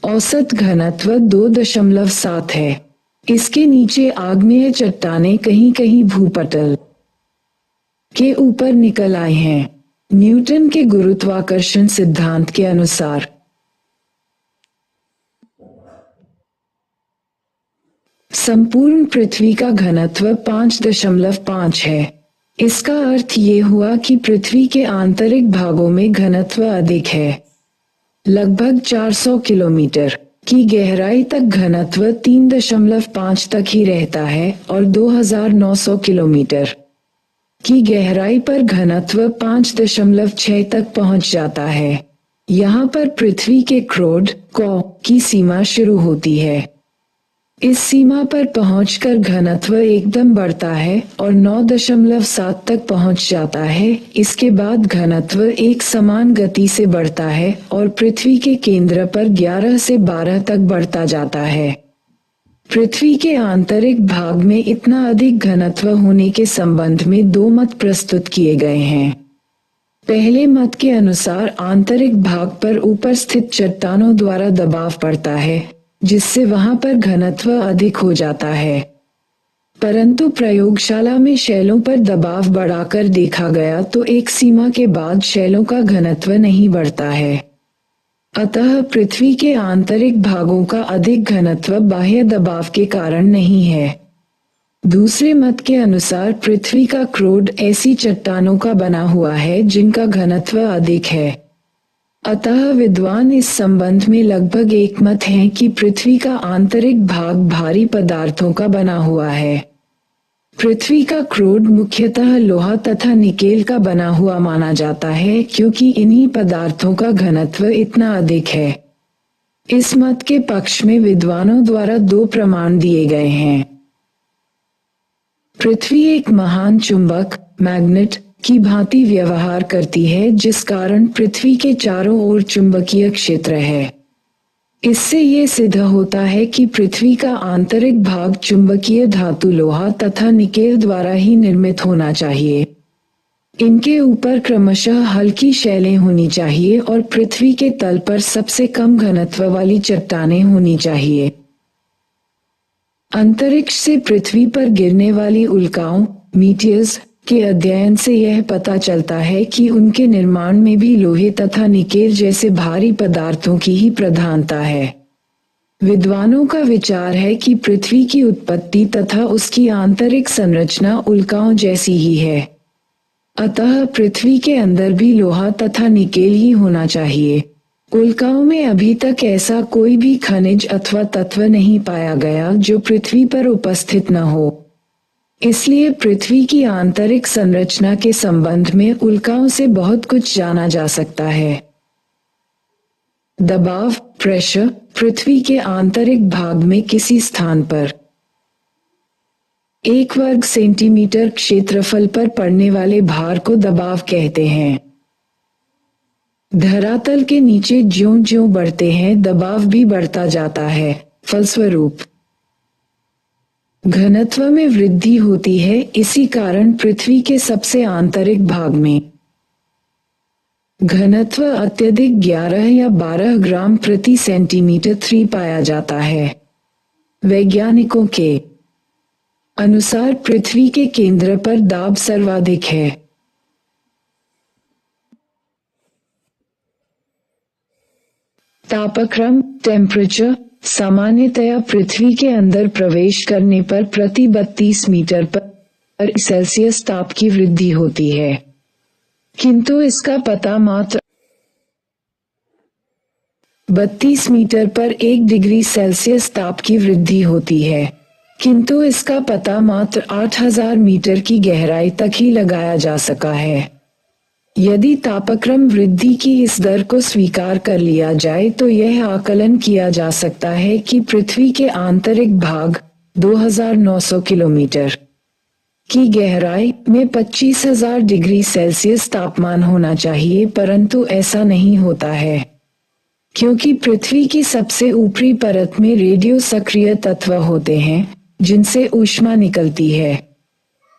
औसत घनत्व 2.7 है। इसके नीचे आग्नेय चट्टानें कहीं कहीं भूपटल के ऊपर निकल आए हैं। न्यूटन के गुरुत्वाकर्षण सिद्धांत के अनुसार संपूर्ण पृथ्वी का घनत्व 5.5 है। इसका अर्थ ये हुआ कि पृथ्वी के आंतरिक भागों में घनत्व अधिक है। लगभग 400 किलोमीटर की गहराई तक घनत्व 3.5 तक ही रहता है और 2900 किलोमीटर की गहराई पर घनत्व 5.6 तक पहुंच जाता है। यहाँ पर पृथ्वी के क्रोड की सीमा शुरू होती है। इस सीमा पर पहुंचकर घनत्व एकदम बढ़ता है और 9.7 तक पहुंच जाता है। इसके बाद घनत्व एक समान गति से बढ़ता है और पृथ्वी के केंद्र पर 11 से 12 तक बढ़ता जाता है। पृथ्वी के आंतरिक भाग में इतना अधिक घनत्व होने के संबंध में दो मत प्रस्तुत किए गए हैं। पहले मत के अनुसार आंतरिक भाग पर ऊपर स्थित चट्टानों द्वारा दबाव पड़ता है, जिससे वहां पर घनत्व अधिक हो जाता है। परंतु प्रयोगशाला में शैलों पर दबाव बढ़ाकर देखा गया तो एक सीमा के बाद शैलों का घनत्व नहीं बढ़ता है। अतः पृथ्वी के आंतरिक भागों का अधिक घनत्व बाह्य दबाव के कारण नहीं है। दूसरे मत के अनुसार पृथ्वी का क्रोड ऐसी चट्टानों का बना हुआ है जिनका घनत्व अधिक है। अतः विद्वान इस संबंध में लगभग एकमत हैं कि पृथ्वी का आंतरिक भाग भारी पदार्थों का बना हुआ है। पृथ्वी का क्रोड मुख्यतः लोहा तथा निकेल का बना हुआ माना जाता है क्योंकि इन्हीं पदार्थों का घनत्व इतना अधिक है। इस मत के पक्ष में विद्वानों द्वारा दो प्रमाण दिए गए हैं। पृथ्वी एक महान चुंबक मैग्नेट की भांति व्यवहार करती है, जिस कारण पृथ्वी के चारों ओर चुंबकीय क्षेत्र है। इससे ये सिद्ध होता है कि पृथ्वी का आंतरिक भाग चुंबकीय धातु लोहा तथा निकेल द्वारा ही निर्मित होना चाहिए। इनके ऊपर क्रमशः हल्की शैलें होनी चाहिए और पृथ्वी के तल पर सबसे कम घनत्व वाली चट्टानें होनी चाहिए। अंतरिक्ष से पृथ्वी पर गिरने वाली उल्काओं मीटियर्स के अध्ययन से यह पता चलता है कि उनके निर्माण में भी लोहे तथा निकेल जैसे भारी पदार्थों की ही प्रधानता है। विद्वानों का विचार है कि पृथ्वी की उत्पत्ति तथा उसकी आंतरिक संरचना उल्काओं जैसी ही है। अतः पृथ्वी के अंदर भी लोहा तथा निकेल ही होना चाहिए। उल्काओं में अभी तक ऐसा कोई भी खनिज अथवा तत्व नहीं पाया गया जो पृथ्वी पर उपस्थित न हो। इसलिए पृथ्वी की आंतरिक संरचना के संबंध में उल्काओं से बहुत कुछ जाना जा सकता है। दबाव प्रेशर पृथ्वी के आंतरिक भाग में किसी स्थान पर 1 वर्ग सेंटीमीटर क्षेत्रफल पर पड़ने वाले भार को दबाव कहते हैं। धरातल के नीचे ज्यों-ज्यों बढ़ते हैं दबाव भी बढ़ता जाता है। फलस्वरूप घनत्व में वृद्धि होती है। इसी कारण पृथ्वी के सबसे आंतरिक भाग में घनत्व अत्यधिक 11 या 12 ग्राम प्रति सेंटीमीटर 3 पाया जाता है। वैज्ञानिकों के अनुसार पृथ्वी के केंद्र पर दाब सर्वाधिक है। तापक्रम टेम्परेचर सामान्यतया पृथ्वी के अंदर प्रवेश करने पर प्रति 32 मीटर पर सेल्सियस ताप की वृद्धि होती है, किंतु इसका पता मात्र 32 मीटर पर 1 डिग्री सेल्सियस ताप की वृद्धि होती है, किंतु इसका पता मात्र 8000 मीटर की गहराई तक ही लगाया जा सका है। यदि तापक्रम वृद्धि की इस दर को स्वीकार कर लिया जाए तो यह आकलन किया जा सकता है कि पृथ्वी के आंतरिक भाग 2900 किलोमीटर की गहराई में 25,000 डिग्री सेल्सियस तापमान होना चाहिए, परंतु ऐसा नहीं होता है क्योंकि पृथ्वी की सबसे ऊपरी परत में रेडियो सक्रिय तत्व होते हैं जिनसे ऊष्मा निकलती है।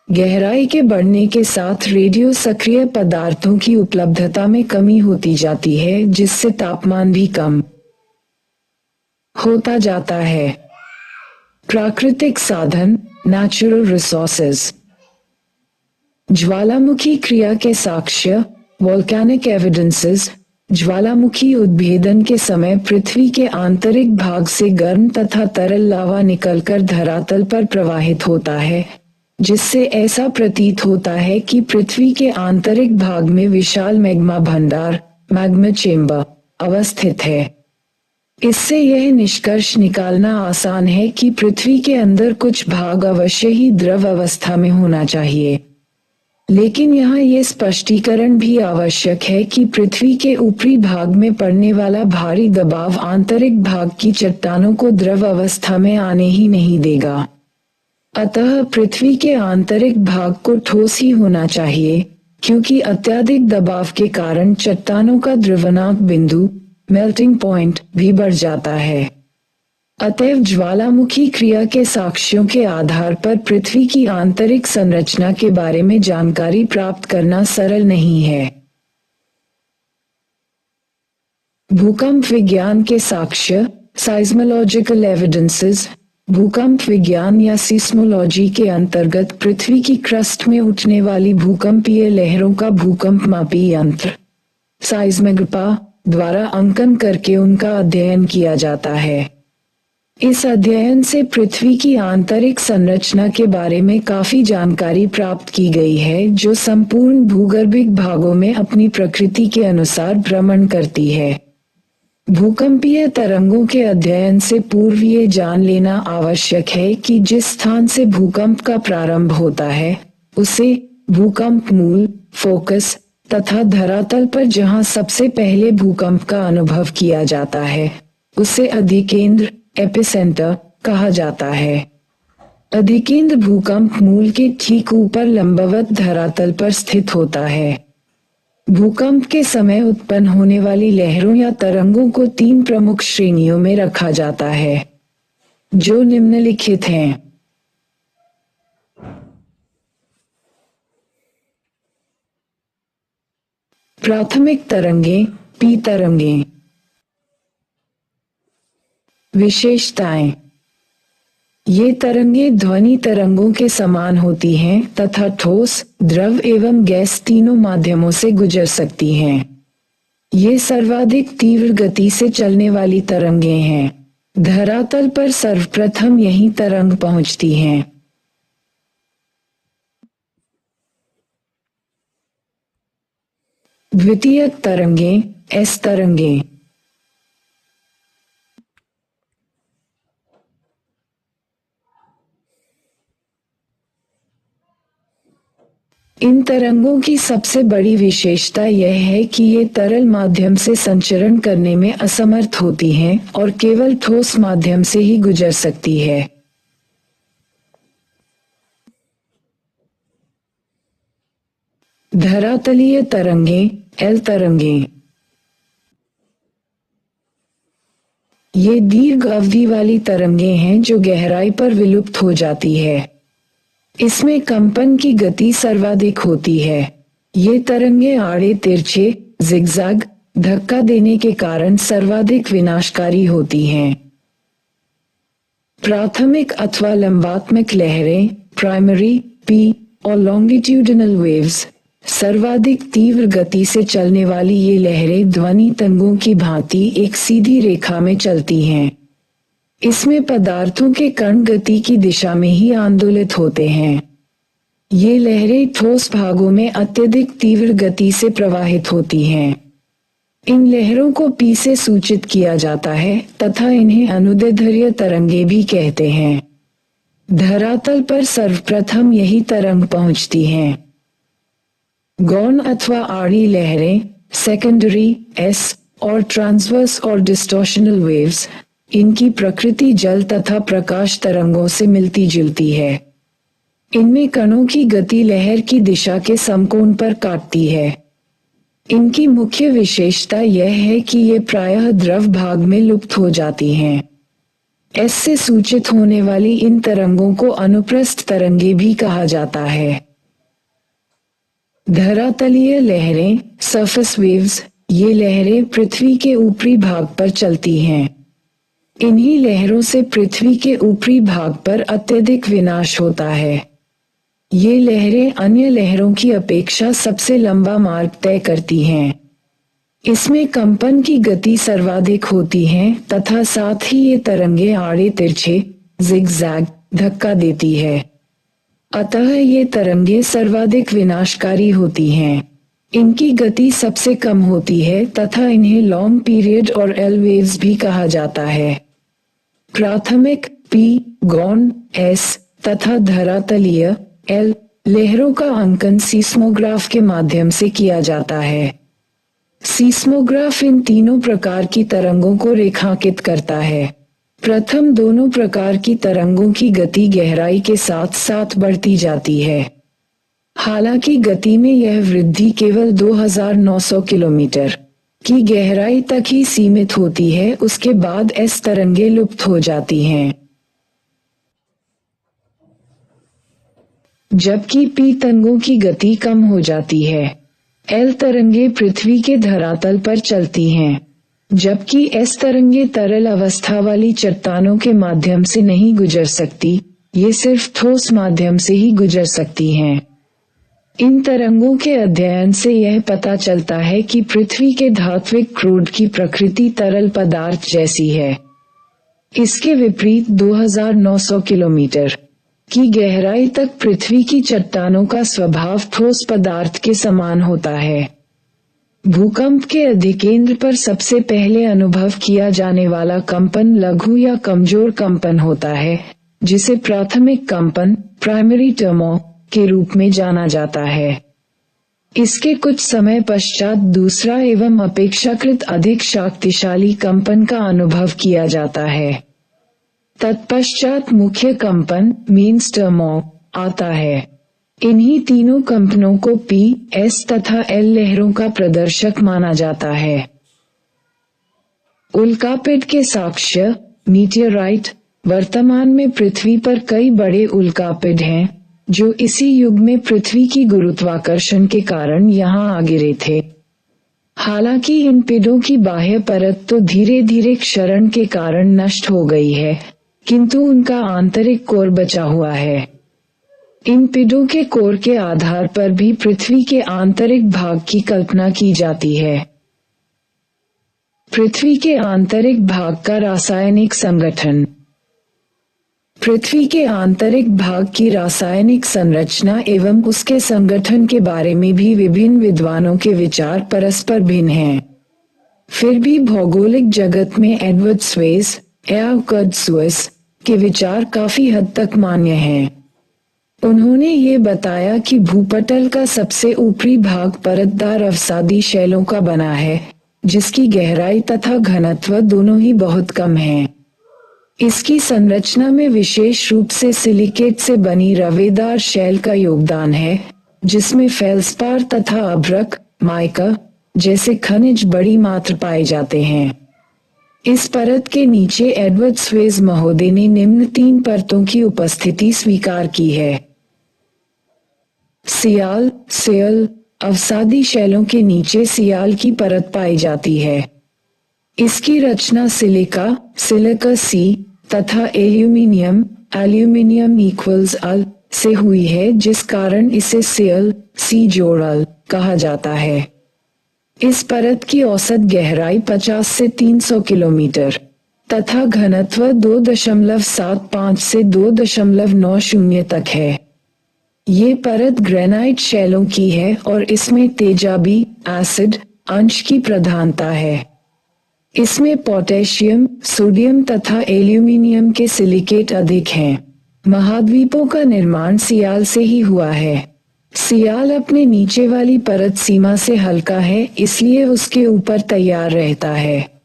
गहराई के बढ़ने के साथ रेडियो सक्रिय पदार्थों की उपलब्धता में कमी होती जाती है, जिससे तापमान भी कम होता जाता है। प्राकृतिक साधन नेचुरल रिसोर्सेज ज्वालामुखी क्रिया के साक्ष्य वोल्केनिक एविडेंसेस ज्वालामुखी उद्भेदन के समय पृथ्वी के आंतरिक भाग से गर्म तथा तरल लावा निकलकर धरातल पर प्रवाहित होता है, जिससे ऐसा प्रतीत होता है कि पृथ्वी के आंतरिक भाग में विशाल मैग्मा भंडार मैग्मा चेंबर अवस्थित है। इससे यह निष्कर्ष निकालना आसान है कि पृथ्वी के अंदर कुछ भाग अवश्य ही द्रव अवस्था में होना चाहिए, लेकिन यहाँ ये स्पष्टीकरण भी आवश्यक है कि पृथ्वी के ऊपरी भाग में पड़ने वाला भारी दबाव आंतरिक भाग की चट्टानों को द्रव अवस्था में आने ही नहीं देगा। अतः पृथ्वी के आंतरिक भाग को ठोस ही होना चाहिए, क्योंकि अत्यधिक दबाव के कारण चट्टानों का द्रवनांक बिंदु मेल्टिंग पॉइंट भी बढ़ जाता है। अतएव ज्वालामुखी क्रिया के साक्ष्यों के आधार पर पृथ्वी की आंतरिक संरचना के बारे में जानकारी प्राप्त करना सरल नहीं है। भूकंप विज्ञान के साक्ष्य साइज्मोलॉजिकल एविडेंसेस भूकंप विज्ञान या सीस्मोलॉजी के अंतर्गत पृथ्वी की क्रस्ट में उठने वाली भूकंपीय लहरों का भूकंप मापी यंत्र साइज्मोग्राफा द्वारा अंकन करके उनका अध्ययन किया जाता है। इस अध्ययन से पृथ्वी की आंतरिक संरचना के बारे में काफी जानकारी प्राप्त की गई है, जो संपूर्ण भूगर्भिक भागों में अपनी प्रकृति के अनुसार भ्रमण करती है। भूकंपीय तरंगों के अध्ययन से पूर्व ये जान लेना आवश्यक है कि जिस स्थान से भूकंप का प्रारंभ होता है उसे भूकंप मूल फोकस तथा धरातल पर जहां सबसे पहले भूकंप का अनुभव किया जाता है उसे अधिकेंद्र एपिसेंटर कहा जाता है। अधिकेंद्र भूकंप मूल के ठीक ऊपर लंबवत धरातल पर स्थित होता है। भूकंप के समय उत्पन्न होने वाली लहरों या तरंगों को 3 प्रमुख श्रेणियों में रखा जाता है, जो निम्नलिखित हैं। प्राथमिक तरंगें पी तरंगें। विशेषताएं। ये तरंगें ध्वनि तरंगों के समान होती हैं तथा ठोस, द्रव एवं गैस तीनों माध्यमों से गुजर सकती हैं। ये सर्वाधिक तीव्र गति से चलने वाली तरंगें हैं। धरातल पर सर्वप्रथम यही तरंग पहुंचती हैं। द्वितीयक तरंगें एस तरंगें। इन तरंगों की सबसे बड़ी विशेषता यह है कि ये तरल माध्यम से संचरण करने में असमर्थ होती हैं और केवल ठोस माध्यम से ही गुजर सकती है। धरातलीय तरंगें एल तरंगें। ये दीर्घ अवधि वाली तरंगें हैं जो गहराई पर विलुप्त हो जाती है। इसमें कंपन की गति सर्वाधिक होती है। ये तरंगें आड़े तिरछे जिगजैग, धक्का देने के कारण सर्वाधिक विनाशकारी होती हैं। प्राथमिक अथवा लंबात्मक लहरें, प्राइमरी पी और लॉन्गिट्यूडिनल वेव्स, सर्वाधिक तीव्र गति से चलने वाली ये लहरें ध्वनि तरंगों की भांति एक सीधी रेखा में चलती हैं। इसमें पदार्थों के कण गति की दिशा में ही आंदोलित होते हैं। ये लहरें ठोस भागों में अत्यधिक तीव्र गति से प्रवाहित होती हैं। इन लहरों को पी से सूचित किया जाता है तथा इन्हें अनुदैर्ध्य तरंगे भी कहते हैं। धरातल पर सर्वप्रथम यही तरंग पहुंचती हैं। गौण अथवा आड़ी लहरें, सेकेंडरी एस और ट्रांसवर्स और डिस्टॉर्शनल वेव्स, इनकी प्रकृति जल तथा प्रकाश तरंगों से मिलती जुलती है। इनमें कणों की गति लहर की दिशा के समकोण पर काटती है। इनकी मुख्य विशेषता यह है कि ये प्रायः द्रव भाग में लुप्त हो जाती हैं। एस से सूचित होने वाली इन तरंगों को अनुप्रस्थ तरंगे भी कहा जाता है। धरातलीय लहरें, सरफेस वेव्स, ये लहरें पृथ्वी के ऊपरी भाग पर चलती हैं। इन्हीं लहरों से पृथ्वी के ऊपरी भाग पर अत्यधिक विनाश होता है। ये लहरें अन्य लहरों की अपेक्षा सबसे लंबा मार्ग तय करती हैं। इसमें कंपन की गति सर्वाधिक होती है तथा साथ ही ये तरंगे आड़े तिरछे, जिगजैग, धक्का देती है। अतः ये तरंगे सर्वाधिक विनाशकारी होती हैं। इनकी गति सबसे कम होती है तथा इन्हें लॉन्ग पीरियड और एल वेव्स भी कहा जाता है। प्राथमिक पी, गौण एस तथा धरातलीय एल लहरों का अंकन सीस्मोग्राफ के माध्यम से किया जाता है। सीस्मोग्राफ इन तीनों प्रकार की तरंगों को रेखांकित करता है। प्रथम दोनों प्रकार की तरंगों की गति गहराई के साथ साथ बढ़ती जाती है। हालांकि गति में यह वृद्धि केवल 2900 किलोमीटर की गहराई तक ही सीमित होती है। उसके बाद एस तरंगे लुप्त हो जाती हैं, जबकि पी तरंगों की गति कम हो जाती है। एल तरंगे पृथ्वी के धरातल पर चलती हैं, जबकि एस तरंगे तरल अवस्था वाली चट्टानों के माध्यम से नहीं गुजर सकती, ये सिर्फ ठोस माध्यम से ही गुजर सकती हैं। इन तरंगों के अध्ययन से यह पता चलता है कि पृथ्वी के धात्विक क्रूड की प्रकृति तरल पदार्थ जैसी है। इसके विपरीत 2900 किलोमीटर की गहराई तक पृथ्वी की चट्टानों का स्वभाव ठोस पदार्थ के समान होता है। भूकंप के अधिकेंद्र पर सबसे पहले अनुभव किया जाने वाला कंपन लघु या कमजोर कंपन होता है, जिसे प्राथमिक कंपन, प्राइमरी ट्रेमोर के रूप में जाना जाता है। इसके कुछ समय पश्चात दूसरा एवं अपेक्षाकृत अधिक शक्तिशाली कंपन का अनुभव किया जाता है। तत्पश्चात मुख्य कंपन, मेन ट्रेमोर, आता है। इन्हीं तीनों कंपनों को पी, एस तथा एल लहरों का प्रदर्शक माना जाता है। उल्कापिंड के साक्ष्य, मीटियोराइट, वर्तमान में पृथ्वी पर कई बड़े उल्कापिंड हैं, जो इसी युग में पृथ्वी की गुरुत्वाकर्षण के कारण यहाँ आ गिरे थे। हालांकि इन पिंडों की बाह्य परत तो धीरे धीरे क्षरण के कारण नष्ट हो गई है, किंतु उनका आंतरिक कोर बचा हुआ है। इन पिंडों के कोर के आधार पर भी पृथ्वी के आंतरिक भाग की कल्पना की जाती है। पृथ्वी के आंतरिक भाग का रासायनिक संगठन। पृथ्वी के आंतरिक भाग की रासायनिक संरचना एवं उसके संगठन के बारे में भी विभिन्न विद्वानों के विचार परस्पर भिन्न हैं। फिर भी भौगोलिक जगत में एडवर्ड स्वेस के विचार काफी हद तक मान्य हैं। उन्होंने ये बताया कि भूपटल का सबसे ऊपरी भाग परतदार अवसादी शैलों का बना है, जिसकी गहराई तथा घनत्व दोनों ही बहुत कम है। इसकी संरचना में विशेष रूप से सिलिकेट से बनी रवेदार शैल का योगदान है, जिसमें फेल्सपार तथा अभ्रक, माइका जैसे खनिज बड़ी मात्रा पाए जाते हैं। इस परत के नीचे एडवर्ड स्वेस महोदय ने निम्न 3 परतों की उपस्थिति स्वीकार की है: सियाल, सेल अवसादी शैलों के नीचे सियाल की परत पाई जाती है। इसकी रचना सिलिका सी तथा एल्यूमिनियम इक्वल्स अल से हुई है, जिस कारण इसे सी जोड़ अल कहा जाता है। इस परत की औसत गहराई 50 से 300 किलोमीटर तथा घनत्व 2.75 से 2.90 तक है। ये परत ग्रेनाइट शैलों की है और इसमें तेजाबी एसिड अंश की प्रधानता है। इसमें पोटेशियम, सोडियम तथा एल्यूमिनियम के सिलिकेट अधिक हैं। महाद्वीपों का निर्माण सियाल से ही हुआ है। सियाल अपने नीचे वाली परत सीमा से हल्का है, इसलिए उसके ऊपर तैयार रहता है।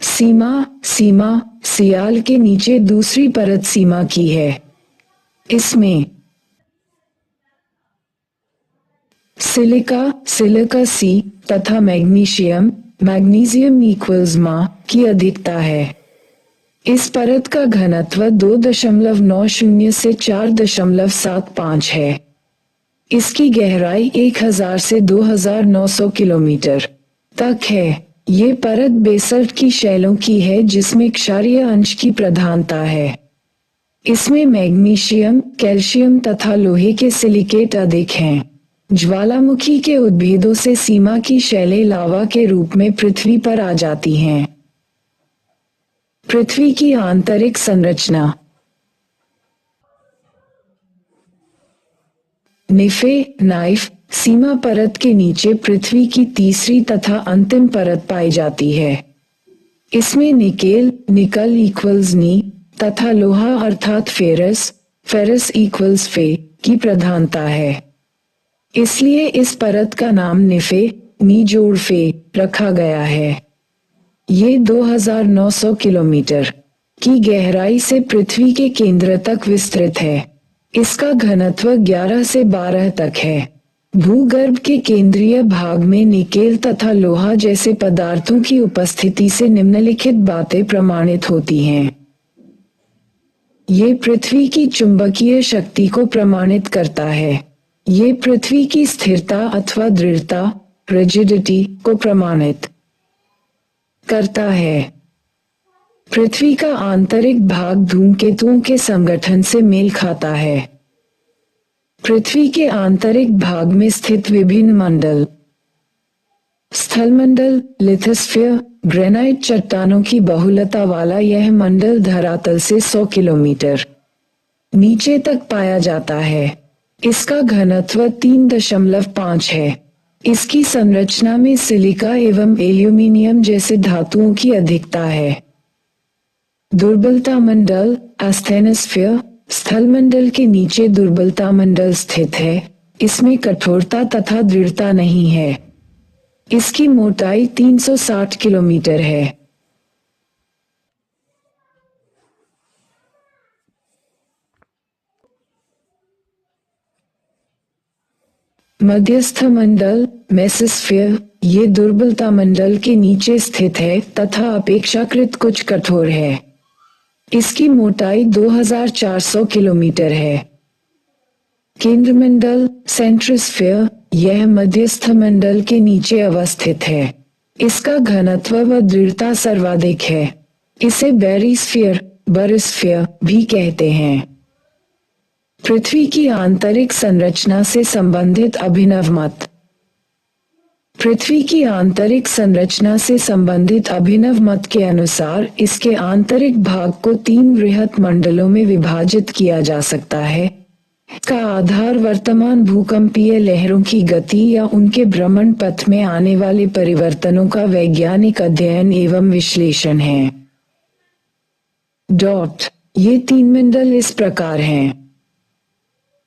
सीमा सियाल के नीचे दूसरी परत सीमा की है। इसमें सिलिका सी तथा मैग्नीशियम इक्वल्स मा की अधिकता है। इस परत का घनत्व 2.90 से 4.75 है। इसकी गहराई 1000 से 2900 किलोमीटर तक है। ये परत बेसल्ट की शैलों की है, जिसमें क्षारीय अंश की प्रधानता है। इसमें मैग्नीशियम, कैल्शियम तथा लोहे के सिलिकेट अधिक हैं। ज्वालामुखी के उद्भेदों से सीमा की शैलें लावा के रूप में पृथ्वी पर आ जाती हैं। पृथ्वी की आंतरिक संरचना। नाइफ सीमा परत के नीचे पृथ्वी की तीसरी तथा अंतिम परत पाई जाती है। इसमें निकल इक्वल्स नी तथा लोहा अर्थात फेरस इक्वल्स fe की प्रधानता है। इसलिए इस परत का नाम निजोड़ फे रखा गया है। ये 2900 किलोमीटर की गहराई से पृथ्वी के केंद्र तक विस्तृत है। इसका घनत्व 11 से 12 तक है। भूगर्भ के केंद्रीय भाग में निकेल तथा लोहा जैसे पदार्थों की उपस्थिति से निम्नलिखित बातें प्रमाणित होती हैं। ये पृथ्वी की चुंबकीय शक्ति को प्रमाणित करता है। ये पृथ्वी की स्थिरता अथवा दृढ़ता रिजिडिटी को प्रमाणित करता है। पृथ्वी का आंतरिक भाग धूमकेतुओं के संगठन से मेल खाता है। पृथ्वी के आंतरिक भाग में स्थित विभिन्न मंडल, स्थलमंडल, लिथोस्फीयर, ग्रेनाइट चट्टानों की बहुलता वाला यह मंडल धरातल से 100 किलोमीटर नीचे तक पाया जाता है। इसका घनत्व 3.5 है। इसकी संरचना में सिलिका एवं एल्यूमिनियम जैसे धातुओं की अधिकता है। दुर्बलता मंडल एस्थेनोस्फीयर स्थलमंडल के नीचे दुर्बलता मंडल स्थित है। इसमें कठोरता तथा दृढ़ता नहीं है। इसकी मोटाई 360 किलोमीटर है। मध्यस्थ मंडल मेसोस्फीयर ये दुर्बलता मंडल के नीचे स्थित है तथा अपेक्षाकृत कुछ कठोर है। इसकी मोटाई 2400 किलोमीटर है। केंद्र मंडल सेंट्रोस्फीयर यह मध्यस्थ मंडल के नीचे अवस्थित है। इसका घनत्व व दृढ़ता सर्वाधिक है। इसे बैरिस्फीयर भी कहते हैं। पृथ्वी की आंतरिक संरचना से संबंधित अभिनव मत। पृथ्वी की आंतरिक संरचना से संबंधित अभिनव मत के अनुसार इसके आंतरिक भाग को 3 बृहत मंडलों में विभाजित किया जा सकता है। का आधार वर्तमान भूकंपीय लहरों की गति या उनके भ्रमण पथ में आने वाले परिवर्तनों का वैज्ञानिक अध्ययन एवं विश्लेषण है। ये 3 मंडल इस प्रकार हैं।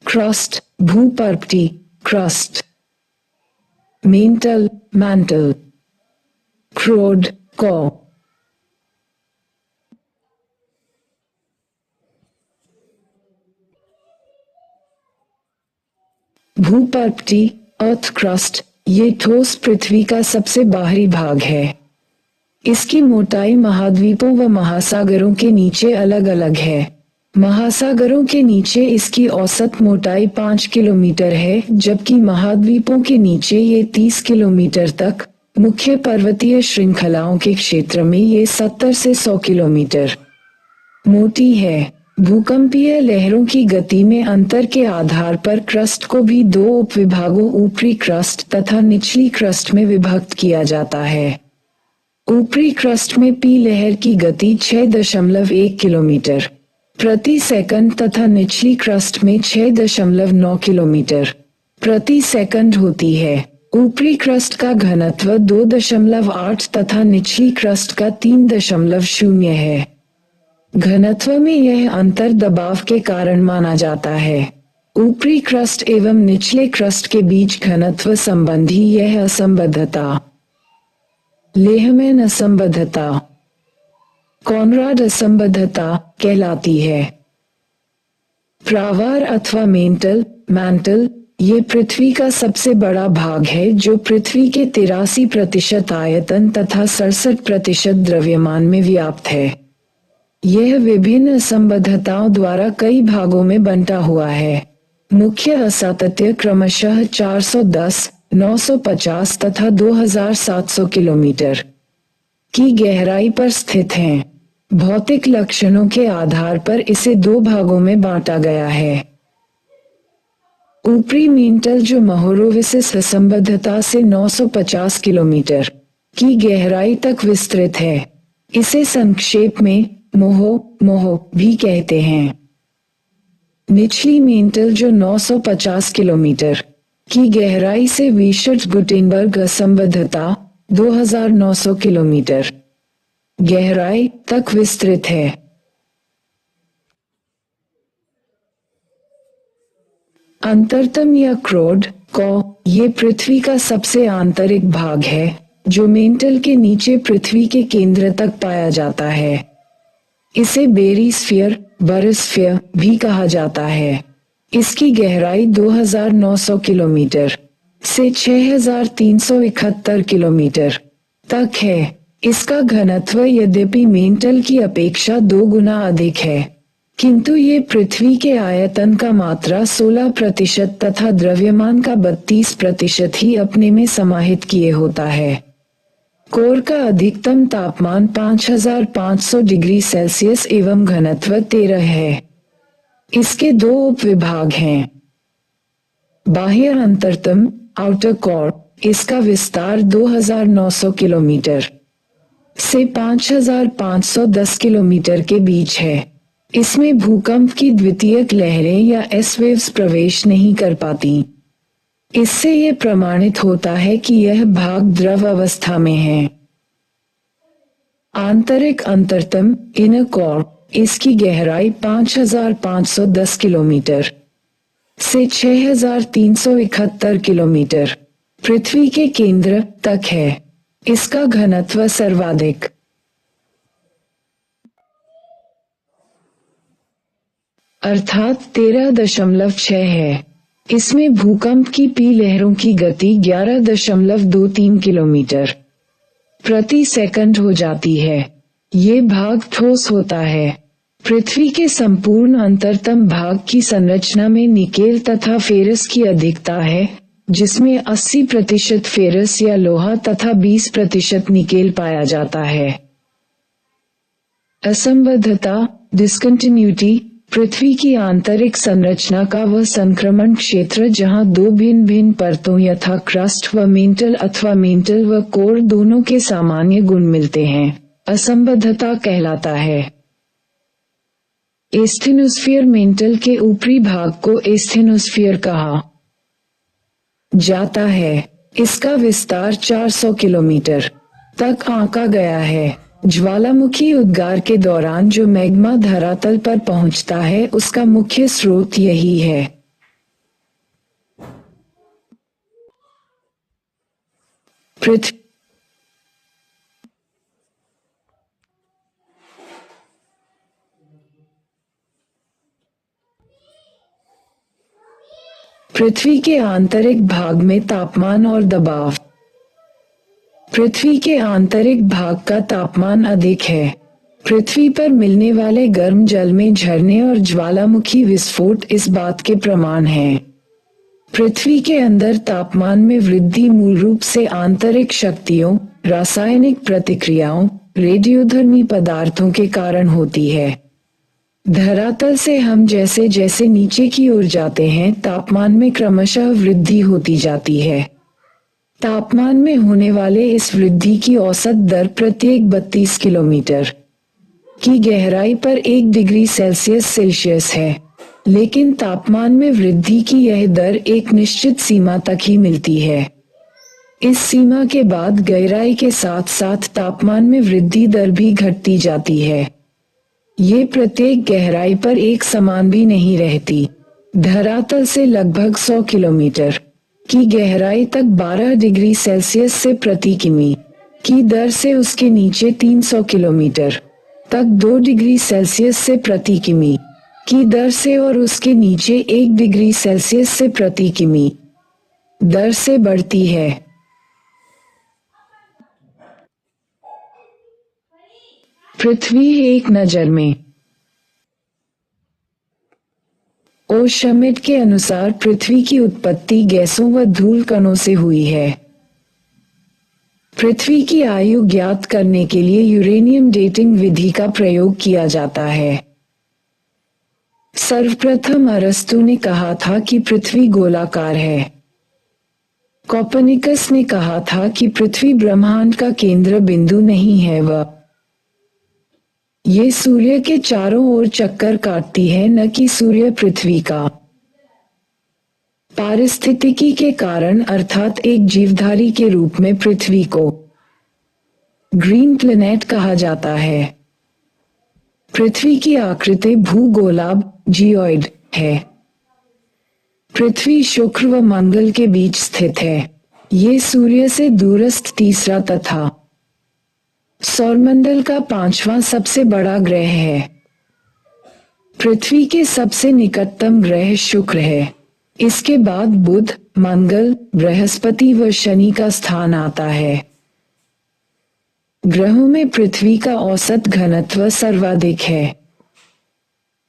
क्रस्ट भूपर्पटी क्रस्ट, मैंटल, क्रोड को। भूपर्पटी अर्थ क्रस्ट ये ठोस पृथ्वी का सबसे बाहरी भाग है। इसकी मोटाई महाद्वीपों व महासागरों के नीचे अलग अलग है। महासागरों के नीचे इसकी औसत मोटाई 5 किलोमीटर है, जबकि महाद्वीपों के नीचे ये 30 किलोमीटर तक, मुख्य पर्वतीय श्रृंखलाओं के क्षेत्र में ये 70 से 100 किलोमीटर मोटी है। भूकंपीय लहरों की गति में अंतर के आधार पर क्रस्ट को भी दो उपविभागों ऊपरी क्रस्ट तथा निचली क्रस्ट में विभक्त किया जाता है। ऊपरी क्रस्ट में पी लहर की गति 6.1 किलोमीटर प्रति सेकंड तथा निचली क्रस्ट में 6.9 किलोमीटर प्रति सेकंड होती है। ऊपरी क्रस्ट का घनत्व 2.8 तथा निचली क्रस्ट का 3.0 है। घनत्व में यह अंतर दबाव के कारण माना जाता है। ऊपरी क्रस्ट एवं निचले क्रस्ट के बीच घनत्व संबंधी यह असंबद्धता लेहमैन असंबद्धता, कॉनराड असंबद्धता कहलाती है। प्रावार अथवा मैंटल ये पृथ्वी का सबसे बड़ा भाग है, जो पृथ्वी के 83% आयतन तथा 67% द्रव्यमान में व्याप्त है। यह विभिन्न असंबद्धताओं द्वारा कई भागों में बंटा हुआ है। मुख्य असातत्य क्रमशः 410, 950 तथा 2700 किलोमीटर की गहराई पर स्थित हैं। भौतिक लक्षणों के आधार पर इसे दो भागों में बांटा गया है। ऊपरी मेंटल जो मोहोरोविसिस असंबद्धता से 950 किलोमीटर की गहराई तक विस्तृत है, इसे संक्षेप में मोहो भी कहते हैं। निचली मेंटल जो 950 किलोमीटर की गहराई से विशर्ट-गुटेनबर्ग असंबद्धता 2900 किलोमीटर गहराई तक विस्तृत है। अंतरतम या क्रोड ये पृथ्वी का सबसे आंतरिक भाग है, जो मेंटल के नीचे पृथ्वी के केंद्र तक पाया जाता है। इसे बेरीस्फीयर बरिस्फीयर भी कहा जाता है। इसकी गहराई 2900 किलोमीटर से 6371 किलोमीटर तक है। इसका घनत्व यद्यपि मेंटल की अपेक्षा 2 गुना अधिक है, किंतु ये पृथ्वी के आयतन का मात्रा 16% तथा द्रव्यमान का 32% ही अपने में समाहित किए होता है। कोर का अधिकतम तापमान 5500 डिग्री सेल्सियस एवं घनत्व 13 है। इसके दो उपविभाग हैं। बाह्य अंतरतम आउटर कोर, इसका विस्तार 2900 किलोमीटर से 5510 किलोमीटर के बीच है। इसमें भूकंप की द्वितीयक लहरें या एस वेव्स प्रवेश नहीं कर पाती। इससे यह प्रमाणित होता है कि यह भाग द्रव अवस्था में है। आंतरिक अंतरतम इनर कोर, इसकी गहराई 5510 किलोमीटर से 6371 किलोमीटर पृथ्वी के केंद्र तक है। इसका घनत्व सर्वाधिक अर्थात 13.6 है। इसमें भूकंप की पी लहरों की गति 11.23 किलोमीटर प्रति सेकंड हो जाती है। ये भाग ठोस होता है। पृथ्वी के संपूर्ण अंतरतम भाग की संरचना में निकेल तथा फेरस की अधिकता है, जिसमें 80% फेरस या लोहा तथा 20% निकेल पाया जाता है। असंबद्धता डिस्कंटिन्यूटी पृथ्वी की आंतरिक संरचना का वह संक्रमण क्षेत्र जहां दो भिन्न भिन्न परतों यथा क्रस्ट व मेंटल अथवा मेंटल व कोर दोनों के सामान्य गुण मिलते हैं, असंबद्धता कहलाता है। एस्थेनोस्फीयर मेंटल के ऊपरी भाग को एस्थेनोस्फीयर कहा जाता है। इसका विस्तार 400 किलोमीटर तक आंका गया है। ज्वालामुखी उद्गार के दौरान जो मैग्मा धरातल पर पहुंचता है, उसका मुख्य स्रोत यही है। पृथ्वी के आंतरिक भाग में तापमान और दबाव। पृथ्वी के आंतरिक भाग का तापमान अधिक है। पृथ्वी पर मिलने वाले गर्म जल में झरने और ज्वालामुखी विस्फोट इस बात के प्रमाण हैं। पृथ्वी के अंदर तापमान में वृद्धि मूल रूप से आंतरिक शक्तियों, रासायनिक प्रतिक्रियाओं, रेडियोधर्मी पदार्थों के कारण होती है। धरातल से हम जैसे जैसे नीचे की ओर जाते हैं, तापमान में क्रमशः वृद्धि होती जाती है। तापमान में होने वाले इस वृद्धि की औसत दर प्रत्येक 32 किलोमीटर की गहराई पर 1 डिग्री सेल्सियस है, लेकिन तापमान में वृद्धि की यह दर एक निश्चित सीमा तक ही मिलती है। इस सीमा के बाद गहराई के साथ साथ तापमान में वृद्धि दर भी घटती जाती है। ये प्रत्येक गहराई पर एक समान भी नहीं रहती। धरातल से लगभग 100 किलोमीटर की गहराई तक 12 डिग्री सेल्सियस से प्रति किमी की दर से उसके नीचे 300 किलोमीटर तक 2 डिग्री सेल्सियस से प्रति किमी की दर से और उसके नीचे 1 डिग्री सेल्सियस से प्रति किमी दर से बढ़ती है। पृथ्वी एक नजर में। ओ शमिट के अनुसार पृथ्वी की उत्पत्ति गैसों व धूल कणों से हुई है। पृथ्वी की आयु ज्ञात करने के लिए यूरेनियम डेटिंग विधि का प्रयोग किया जाता है। सर्वप्रथम अरस्तु ने कहा था कि पृथ्वी गोलाकार है। कोपर्निकस ने कहा था कि पृथ्वी ब्रह्मांड का केंद्र बिंदु नहीं है, वह ये सूर्य के चारों ओर चक्कर काटती है, न कि सूर्य पृथ्वी का। पारिस्थितिकी के कारण अर्थात एक जीवधारी के रूप में पृथ्वी को ग्रीन प्लैनेट कहा जाता है। पृथ्वी की आकृति भूगोलाभ जियोइड है। पृथ्वी शुक्र व मंगल के बीच स्थित है। ये सूर्य से दूरस्थ तीसरा तथा सौरमंडल का 5वां सबसे बड़ा ग्रह है। पृथ्वी के सबसे निकटतम ग्रह शुक्र है। इसके बाद बुध, मंगल, बृहस्पति व शनि का स्थान आता है। ग्रहों में पृथ्वी का औसत घनत्व सर्वाधिक है।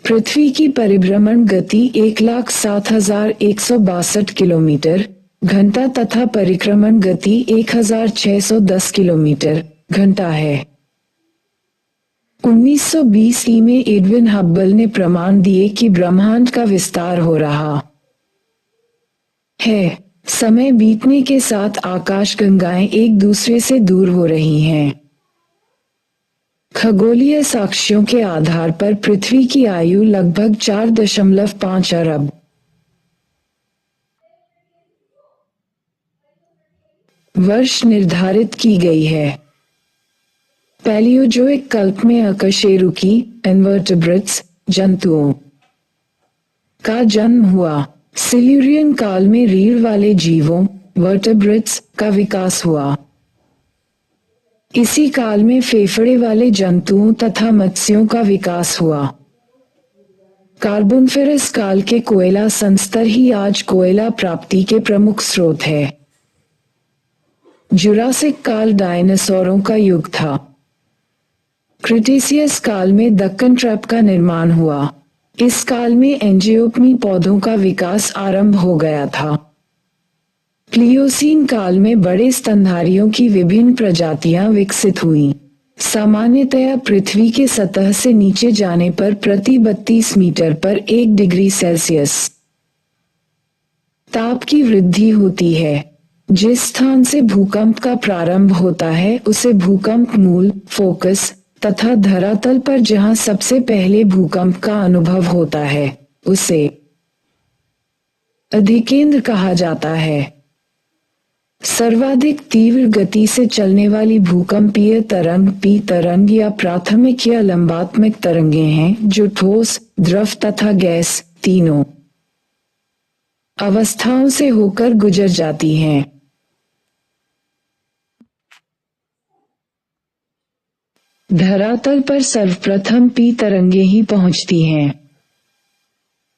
पृथ्वी की परिभ्रमण गति 1,07,162 किलोमीटर घंटा तथा परिक्रमण गति 1,610 किलोमीटर घंटा है। 1920 में एडविन हब्बल ने प्रमाण दिए कि ब्रह्मांड का विस्तार हो रहा है। समय बीतने के साथ आकाशगंगाएं एक दूसरे से दूर हो रही हैं। खगोलीय साक्ष्यों के आधार पर पृथ्वी की आयु लगभग 4.5 अरब वर्ष निर्धारित की गई है। पैलियोजोइक कल्प में अकशेरुकी इन्वर्टेब्रेट्स जंतुओं का जन्म हुआ। सिल्यूरियन काल में रीढ़ वाले जीवों वर्टेब्रेट्स का विकास हुआ। इसी काल में फेफड़े वाले जंतुओं तथा मत्स्यों का विकास हुआ। कार्बोनिफेरस काल के कोयला संस्तर ही आज कोयला प्राप्ति के प्रमुख स्रोत है। जुरासिक काल डायनासोरों का युग था। क्रिटेशियस काल में दक्कन ट्रैप का निर्माण हुआ। इस काल में एंजियोपमी पौधों का विकास आरंभ हो गया था। प्लियोसीन काल में बड़े स्तनधारियों की विभिन्न प्रजातियां विकसित हुईं। सामान्यतया पृथ्वी के सतह से नीचे जाने पर प्रति 32 मीटर पर 1 डिग्री सेल्सियस ताप की वृद्धि होती है। जिस स्थान से भूकंप का प्रारंभ होता है उसे भूकंप मूल फोकस तथा धरातल पर जहां सबसे पहले भूकंप का अनुभव होता है उसे अधिकेंद्र कहा जाता है। सर्वाधिक तीव्र गति से चलने वाली भूकंपीय तरंग पी तरंग या प्राथमिक या लंबात्मक तरंगें हैं, जो ठोस, द्रव तथा गैस तीनों अवस्थाओं से होकर गुजर जाती हैं। धरातल पर सर्वप्रथम पी तरंगें ही पहुंचती हैं।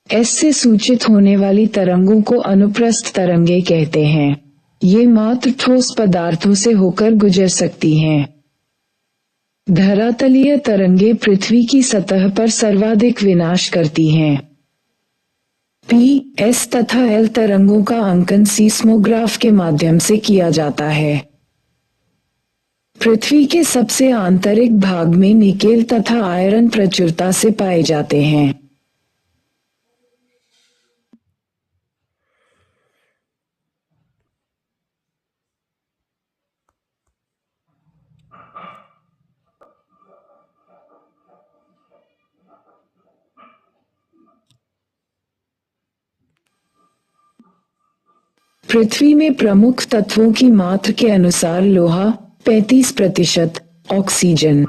एस से सूचित होने वाली तरंगों को अनुप्रस्थ तरंगें कहते हैं। ये मात्र ठोस पदार्थों से होकर गुजर सकती हैं। धरातलीय तरंगे पृथ्वी की सतह पर सर्वाधिक विनाश करती हैं। पी, एस तथा एल तरंगों का अंकन सीस्मोग्राफ के माध्यम से किया जाता है। पृथ्वी के सबसे आंतरिक भाग में निकेल तथा आयरन प्रचुरता से पाए जाते हैं। पृथ्वी में प्रमुख तत्वों की मात्रा के अनुसार लोहा 35%, ऑक्सीजन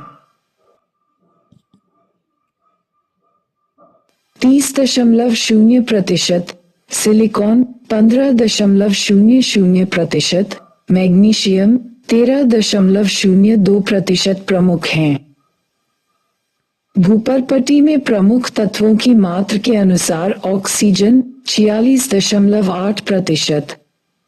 30.0%, सिलिकॉन 15.00%, मैग्नीशियम 13.02% प्रमुख हैं। भूपर्पटी में प्रमुख तत्वों की मात्रा के अनुसार ऑक्सीजन 46.8%,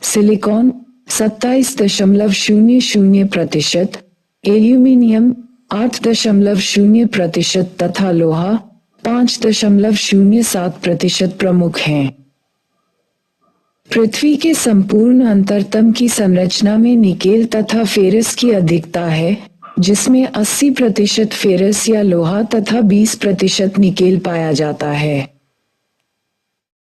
सिलिकॉन 27.00%, एल्यूमिनियम 8.0% तथा लोहा 5.07% प्रमुख हैं। पृथ्वी के संपूर्ण अंतरतम की संरचना में निकेल तथा फेरस की अधिकता है, जिसमें 80% फेरस या लोहा तथा 20% निकेल पाया जाता है।